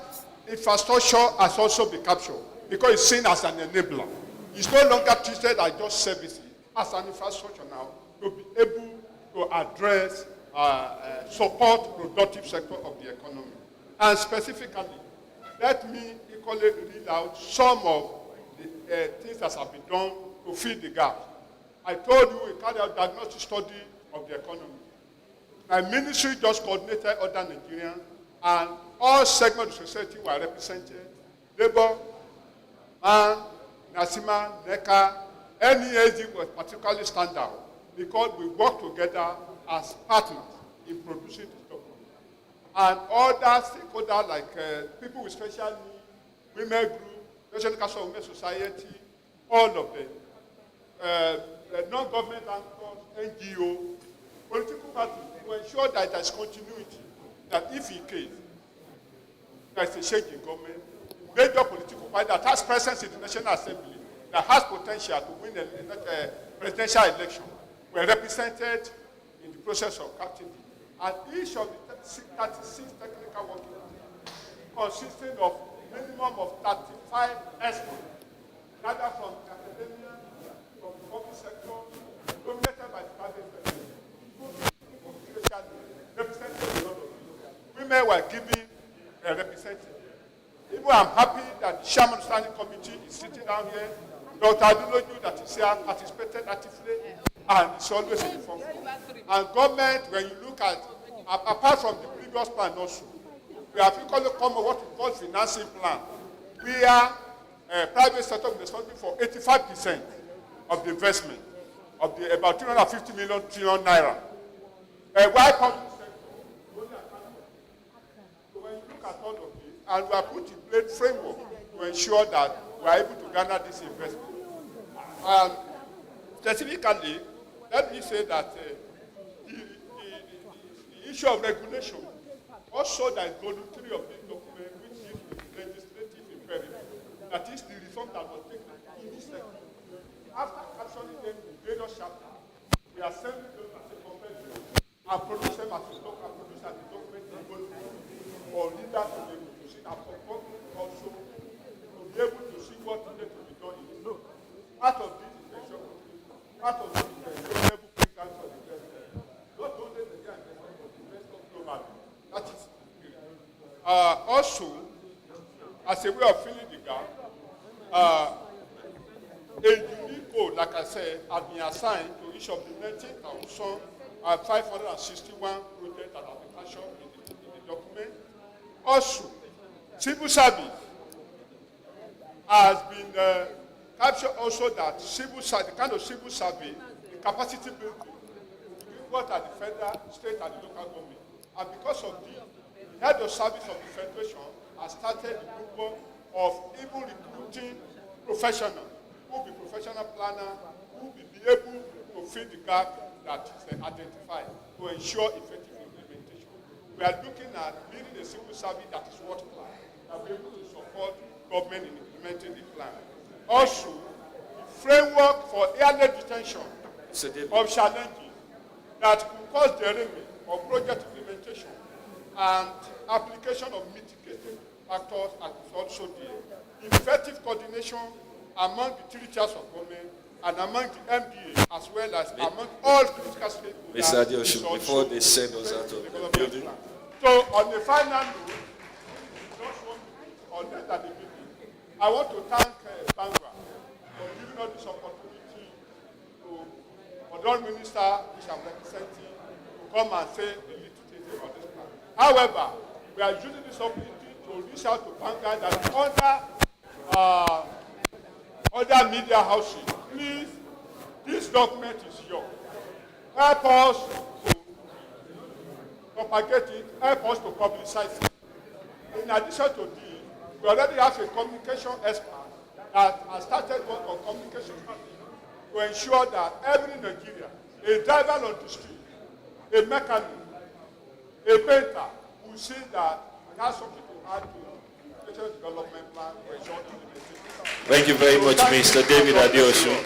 infrastructure has also been captured because it's seen as an enabler. It's no longer treated as just services, as an infrastructure now to be able to address, support productive sector of the economy. And specifically, let me equally read out some of the things that have been done to fill the gap. I told you we carried out diagnostic study of the economy. My ministry just coordinated other Nigerians, and all segments of society were represented. Labor, man, Nasima, NECA, NESD was particularly stand out because we work together as partners in producing this document. And other stakeholders like people with special needs, women group, National Council of Women Society, all of them, non-government actors, NGO, political parties, to ensure that there is continuity, that if in case there is a change in government, major political party that has presence in the National Assembly, that has potential to win a presidential election, were represented in the process of captivity. And each of the 36 technical working groups consisting of minimum of 35 experts, gathered from the academia, from the public sector, dominated by the private sector, represented a lot of people. Women were given a representative. Even I'm happy that the Chairman of the Standing Committee is sitting down here. Dr. Aduloju, that is here, participated actively, and is always in the front. And government, when you look at, apart from the previous plan also, we have equally come with what we call financing plan. We are private sector responsible for 85% of the investment of the about 350 million trillion naira. Why public sector? So when you look at all of this, and we have put in place framework to ensure that we are able to garner this investment. Specifically, let me say that the issue of regulation also that is volume 3 of this document, which deals with legislative imperative, that is the reform that was taken in this sector. After capturing them in various chapters, we are sending them as a competitor and produce them as a document in volume for leaders to be able to see and for government also to be able to see what needed to be done in this. Part of this is executive, part of this is the enable programs of investment. Not only the investment, but investment globally. That is also, as a way of filling the gap, a unique code, like I said, has been assigned to each of the 19,561 projects that have been captured in the document. Also, civil service has been captured also that the kind of civil survey, the capacity building, what are the federal, state, and the local government. And because of the head of service of the federation has started the group of even recruiting professionals, who will be professional planners, who will be able to fill the gap that is identified to ensure effective implementation. We are looking at building a civil service that is world-class, that will be able to support government in implementing the plan. Also, the framework for early detection of challenges that could cause derailment of project implementation and application of mitigating factors are also there. Effective coordination among the three tiers of government and among the MDA as well as among all critical stakeholders. Mr. Adeosun, before they send us out of the building. So on the final note, just want to on that at the beginning, I want to thank Vanguard for giving us this opportunity to, for the minister, which I'm representing, to come and say the little things about this plan. However, we are using this opportunity to reach out to Vanguard and other media houses. Please, this document is yours. Help us to propagate it, help us to publicize it. In addition to this, we already have a communication expert that has started work on communication to ensure that every Nigerian, a driver on the street, a mechanic, a painter, will see that we have something to add to the development plan to ensure implementation. Thank you very much, Mr. David Adeosun,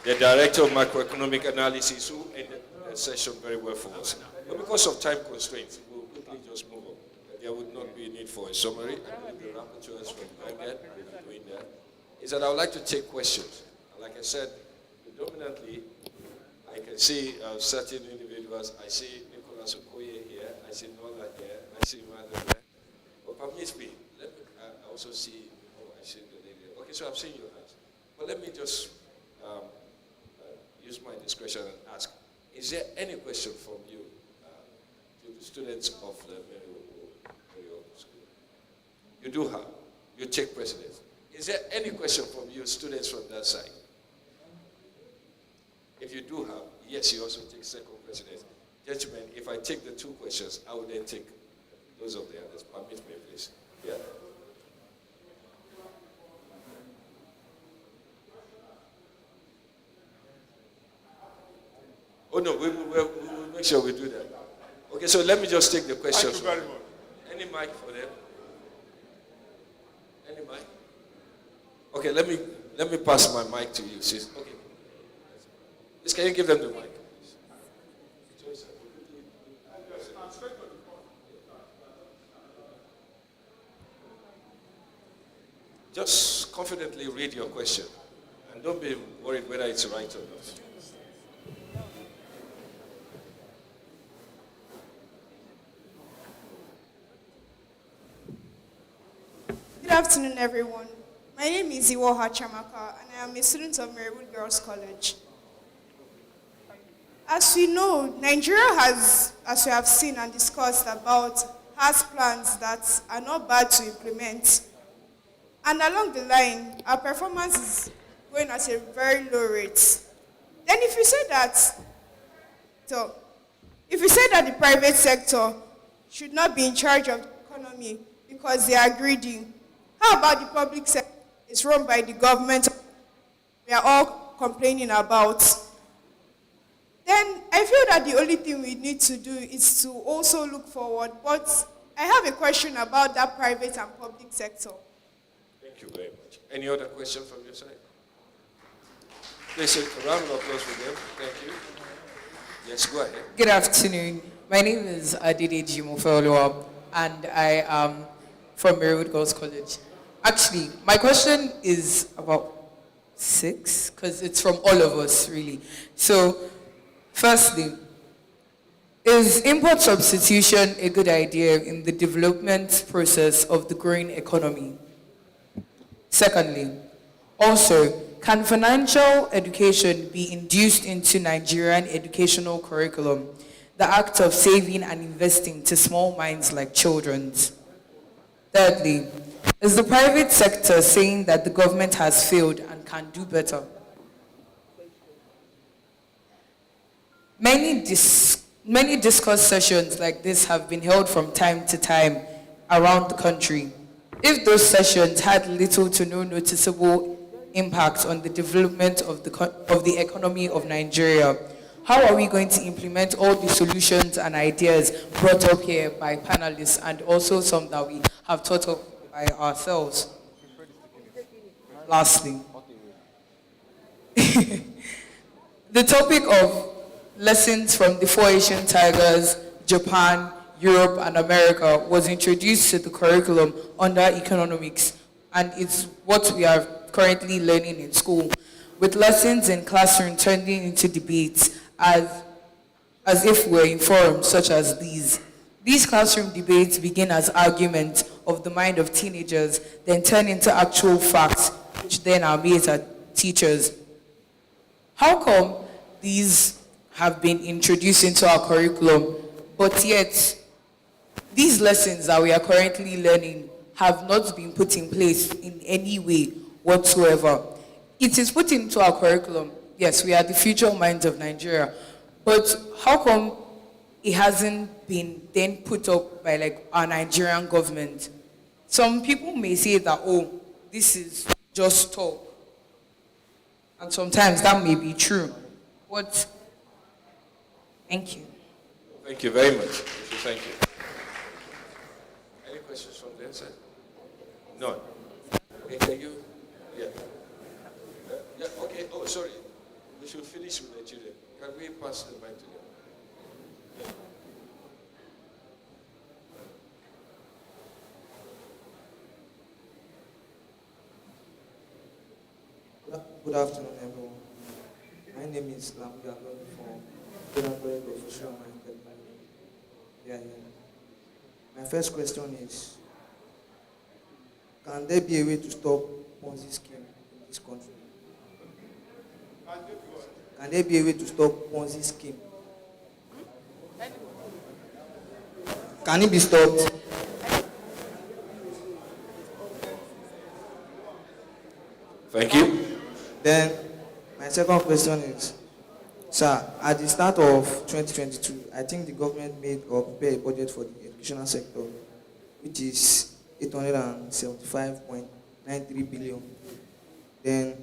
the Director of Macroeconomic Analysis, who ended the session very well for us. But because of time constraints, we'll quickly just move on. There would not be a need for a summary. I believe the rapporteurs from Vanguard will be doing that. Is that I would like to take questions. Like I said, predominantly, I can see certain individuals. I see Nicholas Okoye here. I see Nola here. I see Mother there. But permit me, I also see, I see the lady. Okay, so I've seen your hands. But let me just use my discretion and ask, is there any question from you to the students of the Mario School? You do have. You take precedence. Is there any question from you students from that side? If you do have, yes, you also take second precedence. Gentlemen, if I take the two questions, I will then take those of the others. Permit me, please. Yeah. Oh, no, we will make sure we do that. Okay, so let me just take the questions. Thank you very much. Any mic for them? Any mic? Okay, let me pass my mic to you, sis. Okay. Please, can you give them the mic? Just confidently read your question, and don't be worried whether it's right or not. Good afternoon, everyone. My name is Iwoha Chamaka, and I am a student of Marywood Girls College. As we know, Nigeria has, as we have seen and discussed about, has plans that are not bad to implement. And along the line, our performance is going at a very low rate. Then if you say that the private sector should not be in charge of the economy because they are greedy, How about the public sector? It's run by the government. We are all complaining about. Then I feel that the only thing we need to do is to also look forward. But I have a question about that private and public sector. Thank you very much. Any other question from your side? Please, a round of applause for them. Thank you. Yes, go ahead. Good afternoon. My name is Adedeji Mofeoluwa, and I am from Marywood Girls College. Actually, my question is about 6, because it's from all of us, really. So, firstly, is import substitution a good idea in the development process of the growing economy? Secondly, also, can financial education be induced into Nigerian educational curriculum, the act of saving and investing to small minds like children's? Thirdly, is the private sector saying that the government has failed and can do better? Many discourse sessions like this have been held from time to time around the country. If those sessions had little to no noticeable impact on the development of the economy of Nigeria, how are we going to implement all the solutions and ideas brought up here by panelists and also some that we have thought of by ourselves? Lastly, the topic of lessons from the 4 Asian tigers, Japan, Europe, and America was introduced to the curriculum under economics, and it's what we are currently learning in school, with lessons in classroom turning into debates as if we're in forums such as these. These classroom debates begin as arguments of the mind of teenagers, then turn into actual facts, which then are made as teachers. How come these have been introduced into our curriculum, but yet these lessons that we are currently learning have not been put in place in any way whatsoever? It is put into our curriculum. Yes, we are the future minds of Nigeria. But how come it hasn't been then put up by like our Nigerian government? Some people may say that, oh, this is just talk. And sometimes that may be true. But thank you. Thank you very much. Thank you. Any questions from their side? None. Okay, can you? Yeah. Yeah, okay. Oh, sorry. We should finish with the children. Can we pass the mic to them? Good afternoon, everyone. My name is Lambi Abdul from Vanguard Economic Discourse. My first question is, can there be a way to stop Ponzi scheme in this country? Can there be a way to stop Ponzi scheme? Can it be stopped? Thank you. Then, my second question is, sir, at the start of 2022, I think the government made or prepared a budget for the educational sector, which is 875.93 billion. Then,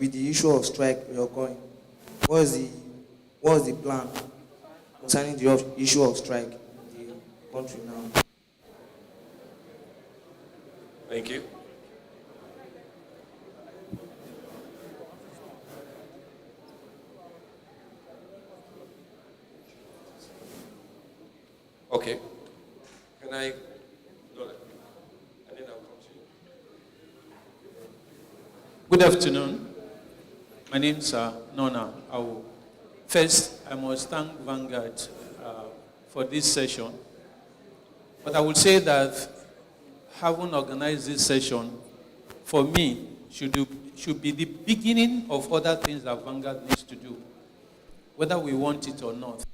with the issue of strike reoccurring, what's the plan concerning the issue of strike in the country now? Thank you. Okay. Can I? Dole. And then I'll come to you. Good afternoon. My name is Nona Awu. First, I must thank Vanguard for this session. But I would say that having organized this session, for me, should be the beginning of other things that Vanguard needs to do, whether we want it or not.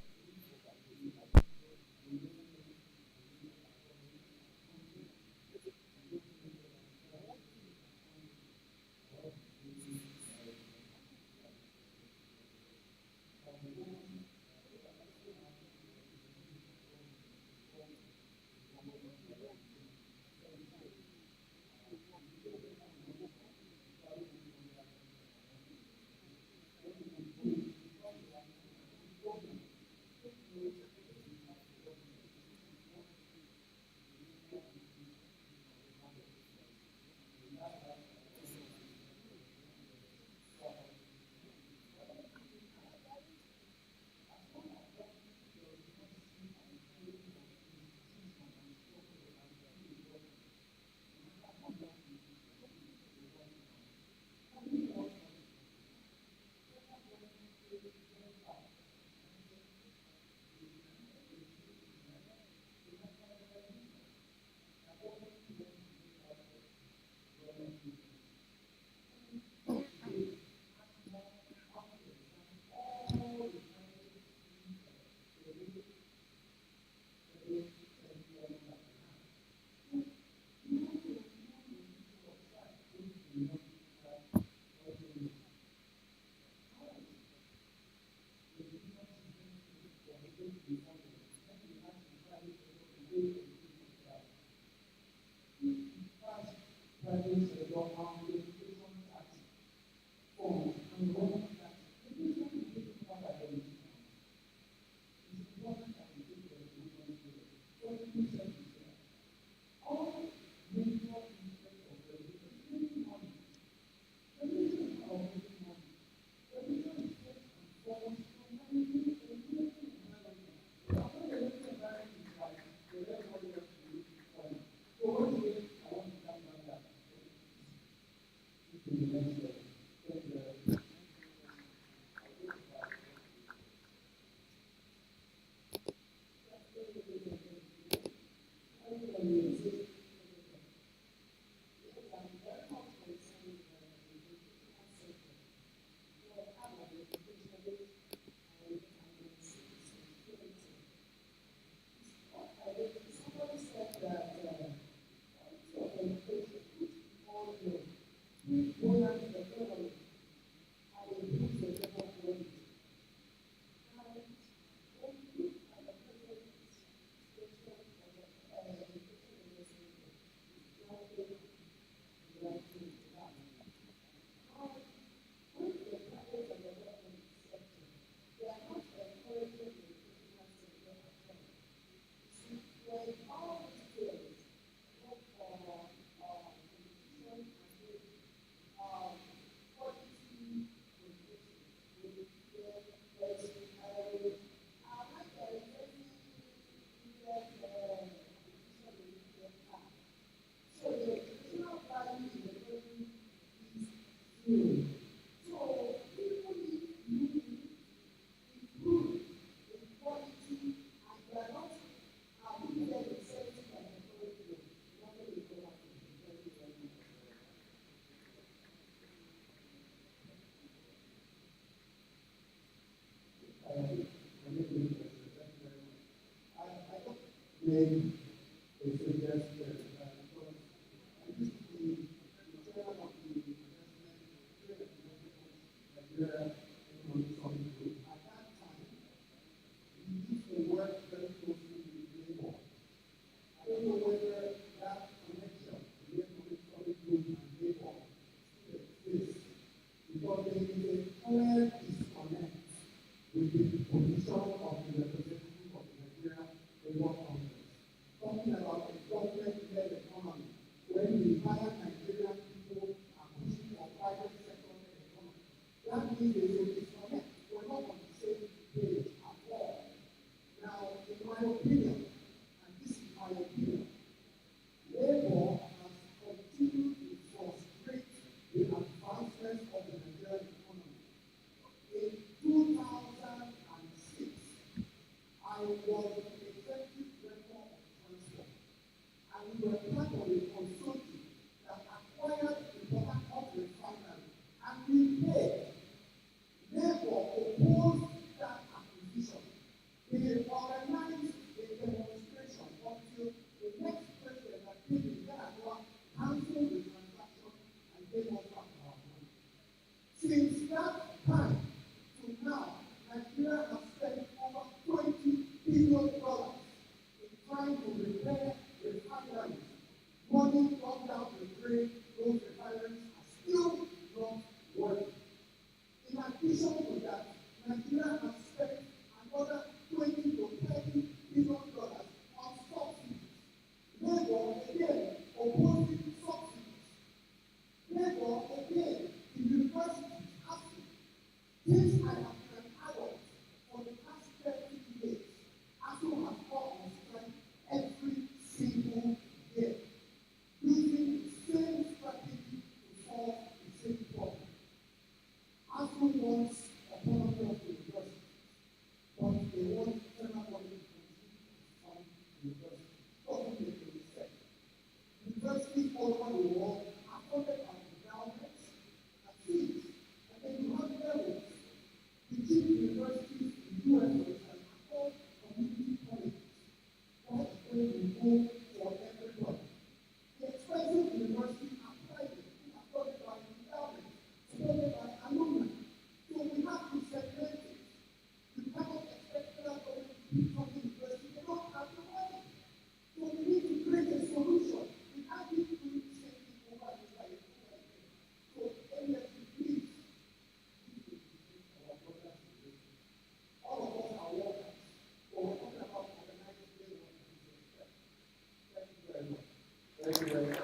Thank you very much.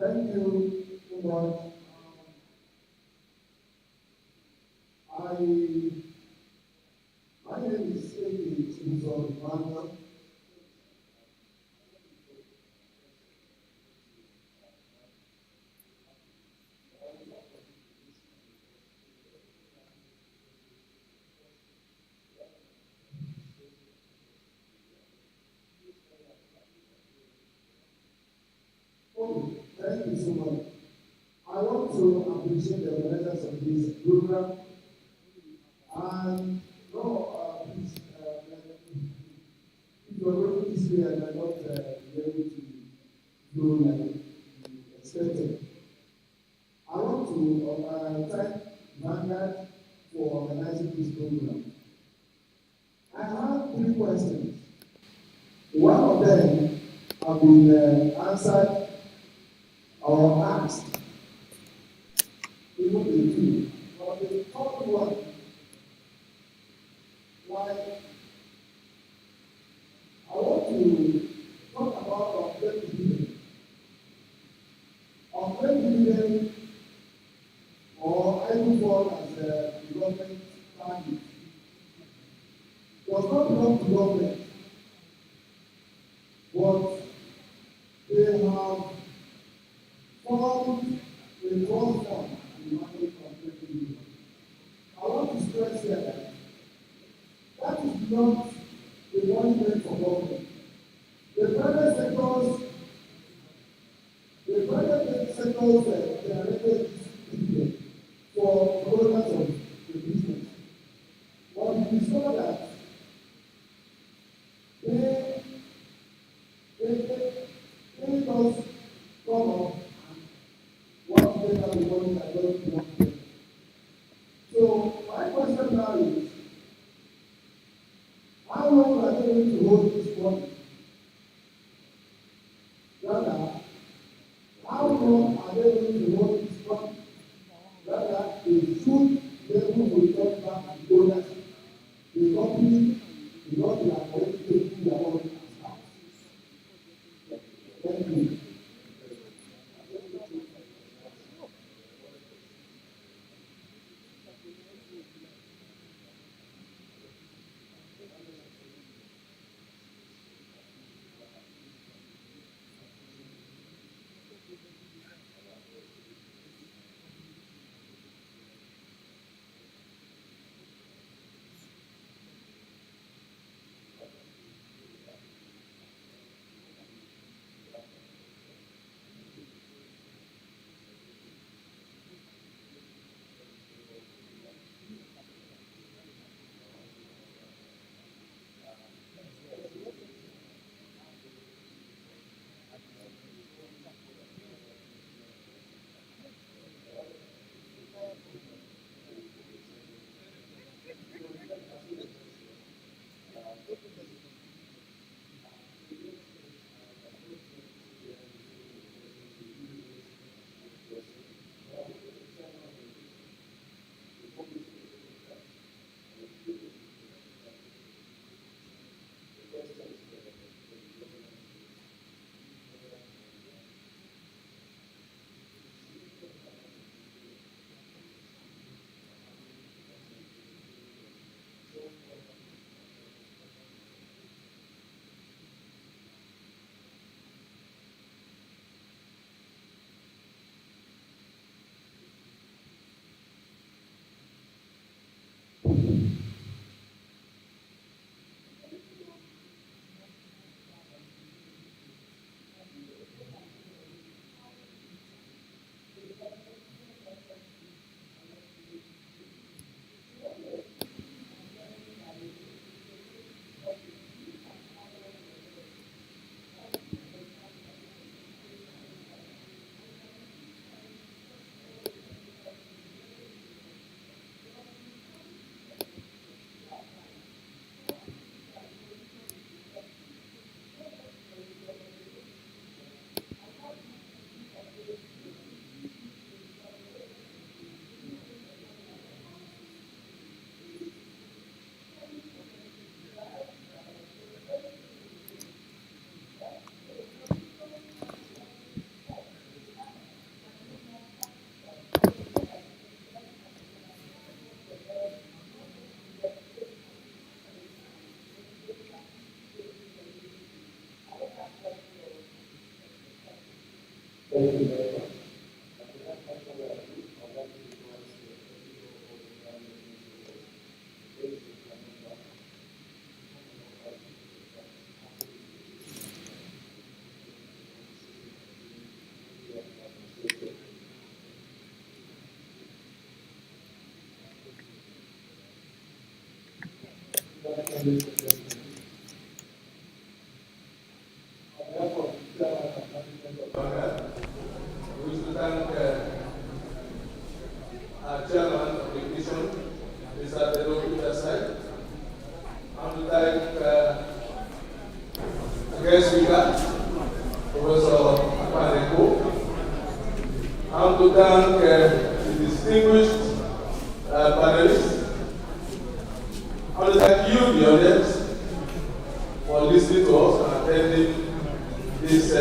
Thank you so much. My name is Amy Chibuzor. Oh, thank you so much. I want to appreciate the organizers of this program. And no, please, if you're going this way and are not be able to go like you expected, I want to thank Vanguard for organizing this program. I have 3 questions. One of them have been answered or asked, even the 2. But the third one, like, I want to talk about unpaid dividend. Unpaid dividend, or I do fall as a government target, does not belong to government, but they have formed a trust fund to manage unpaid dividend. I want to stress here that that is not the money meant for government. The private sectors generated this dividend for products of the business. But we discover that they just come up and want to take out the money that doesn't belong to them. So my question now is, how long are they going to hold this money? Rather, how long are they going to hold this money? Rather, they should be able to return back the ownership. The company will not be already taking their own as tax. Thank you. Thank you very much. Our chairman of the commission, Mr. Pedro Peterside. I would like guest speaker, Professor Apaneko. I want to thank the distinguished panelists. I want to thank you, the audience, for listening to us and attending this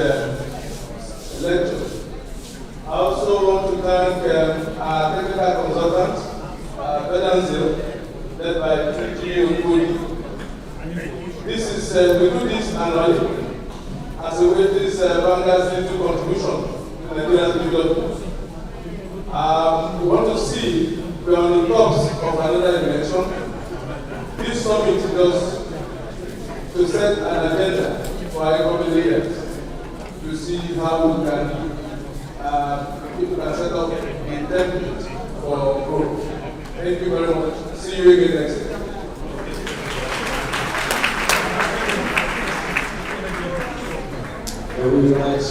lecture. I also want to thank our technical consultant, Vedanzil, led by TG Okudi. This is, we do this annually as a way this Vanguard's little contribution to Nigerian development. We want to see we are on the tops of another dimension. This summit is just to set an agenda for our coming years to see how we can people can set up a template for growth. Thank you very much. See you again next year. Very nice.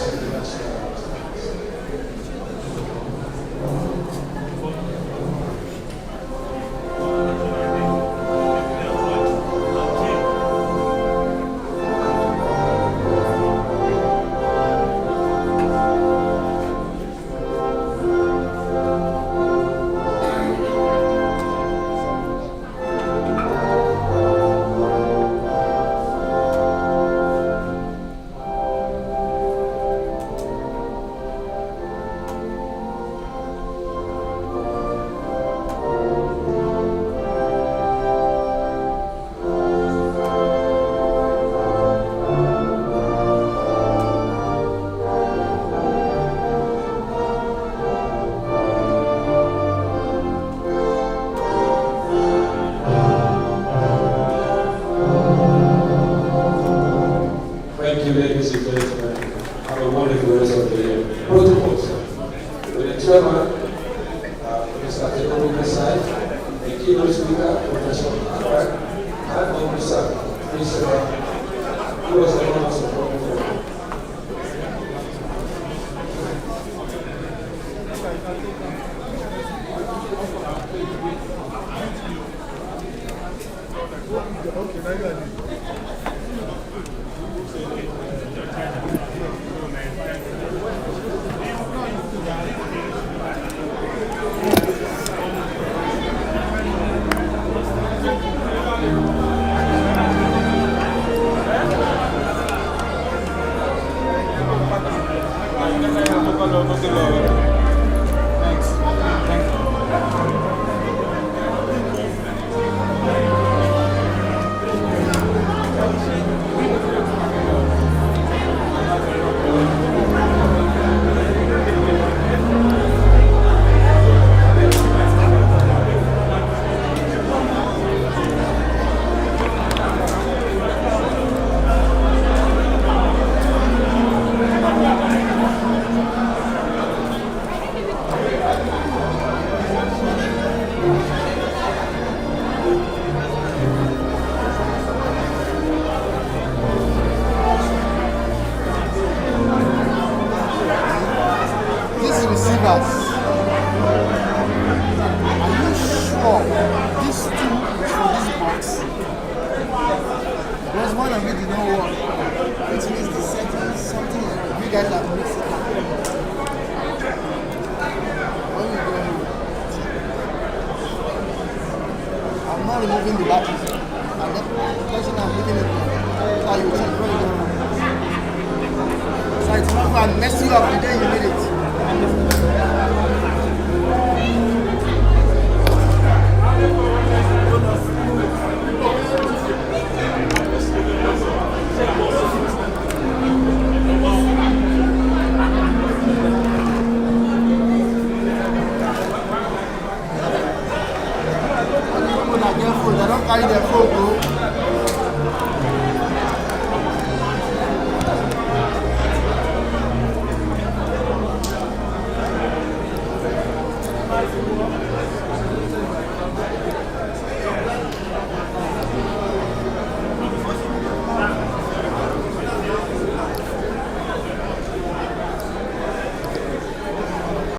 Removing the battery.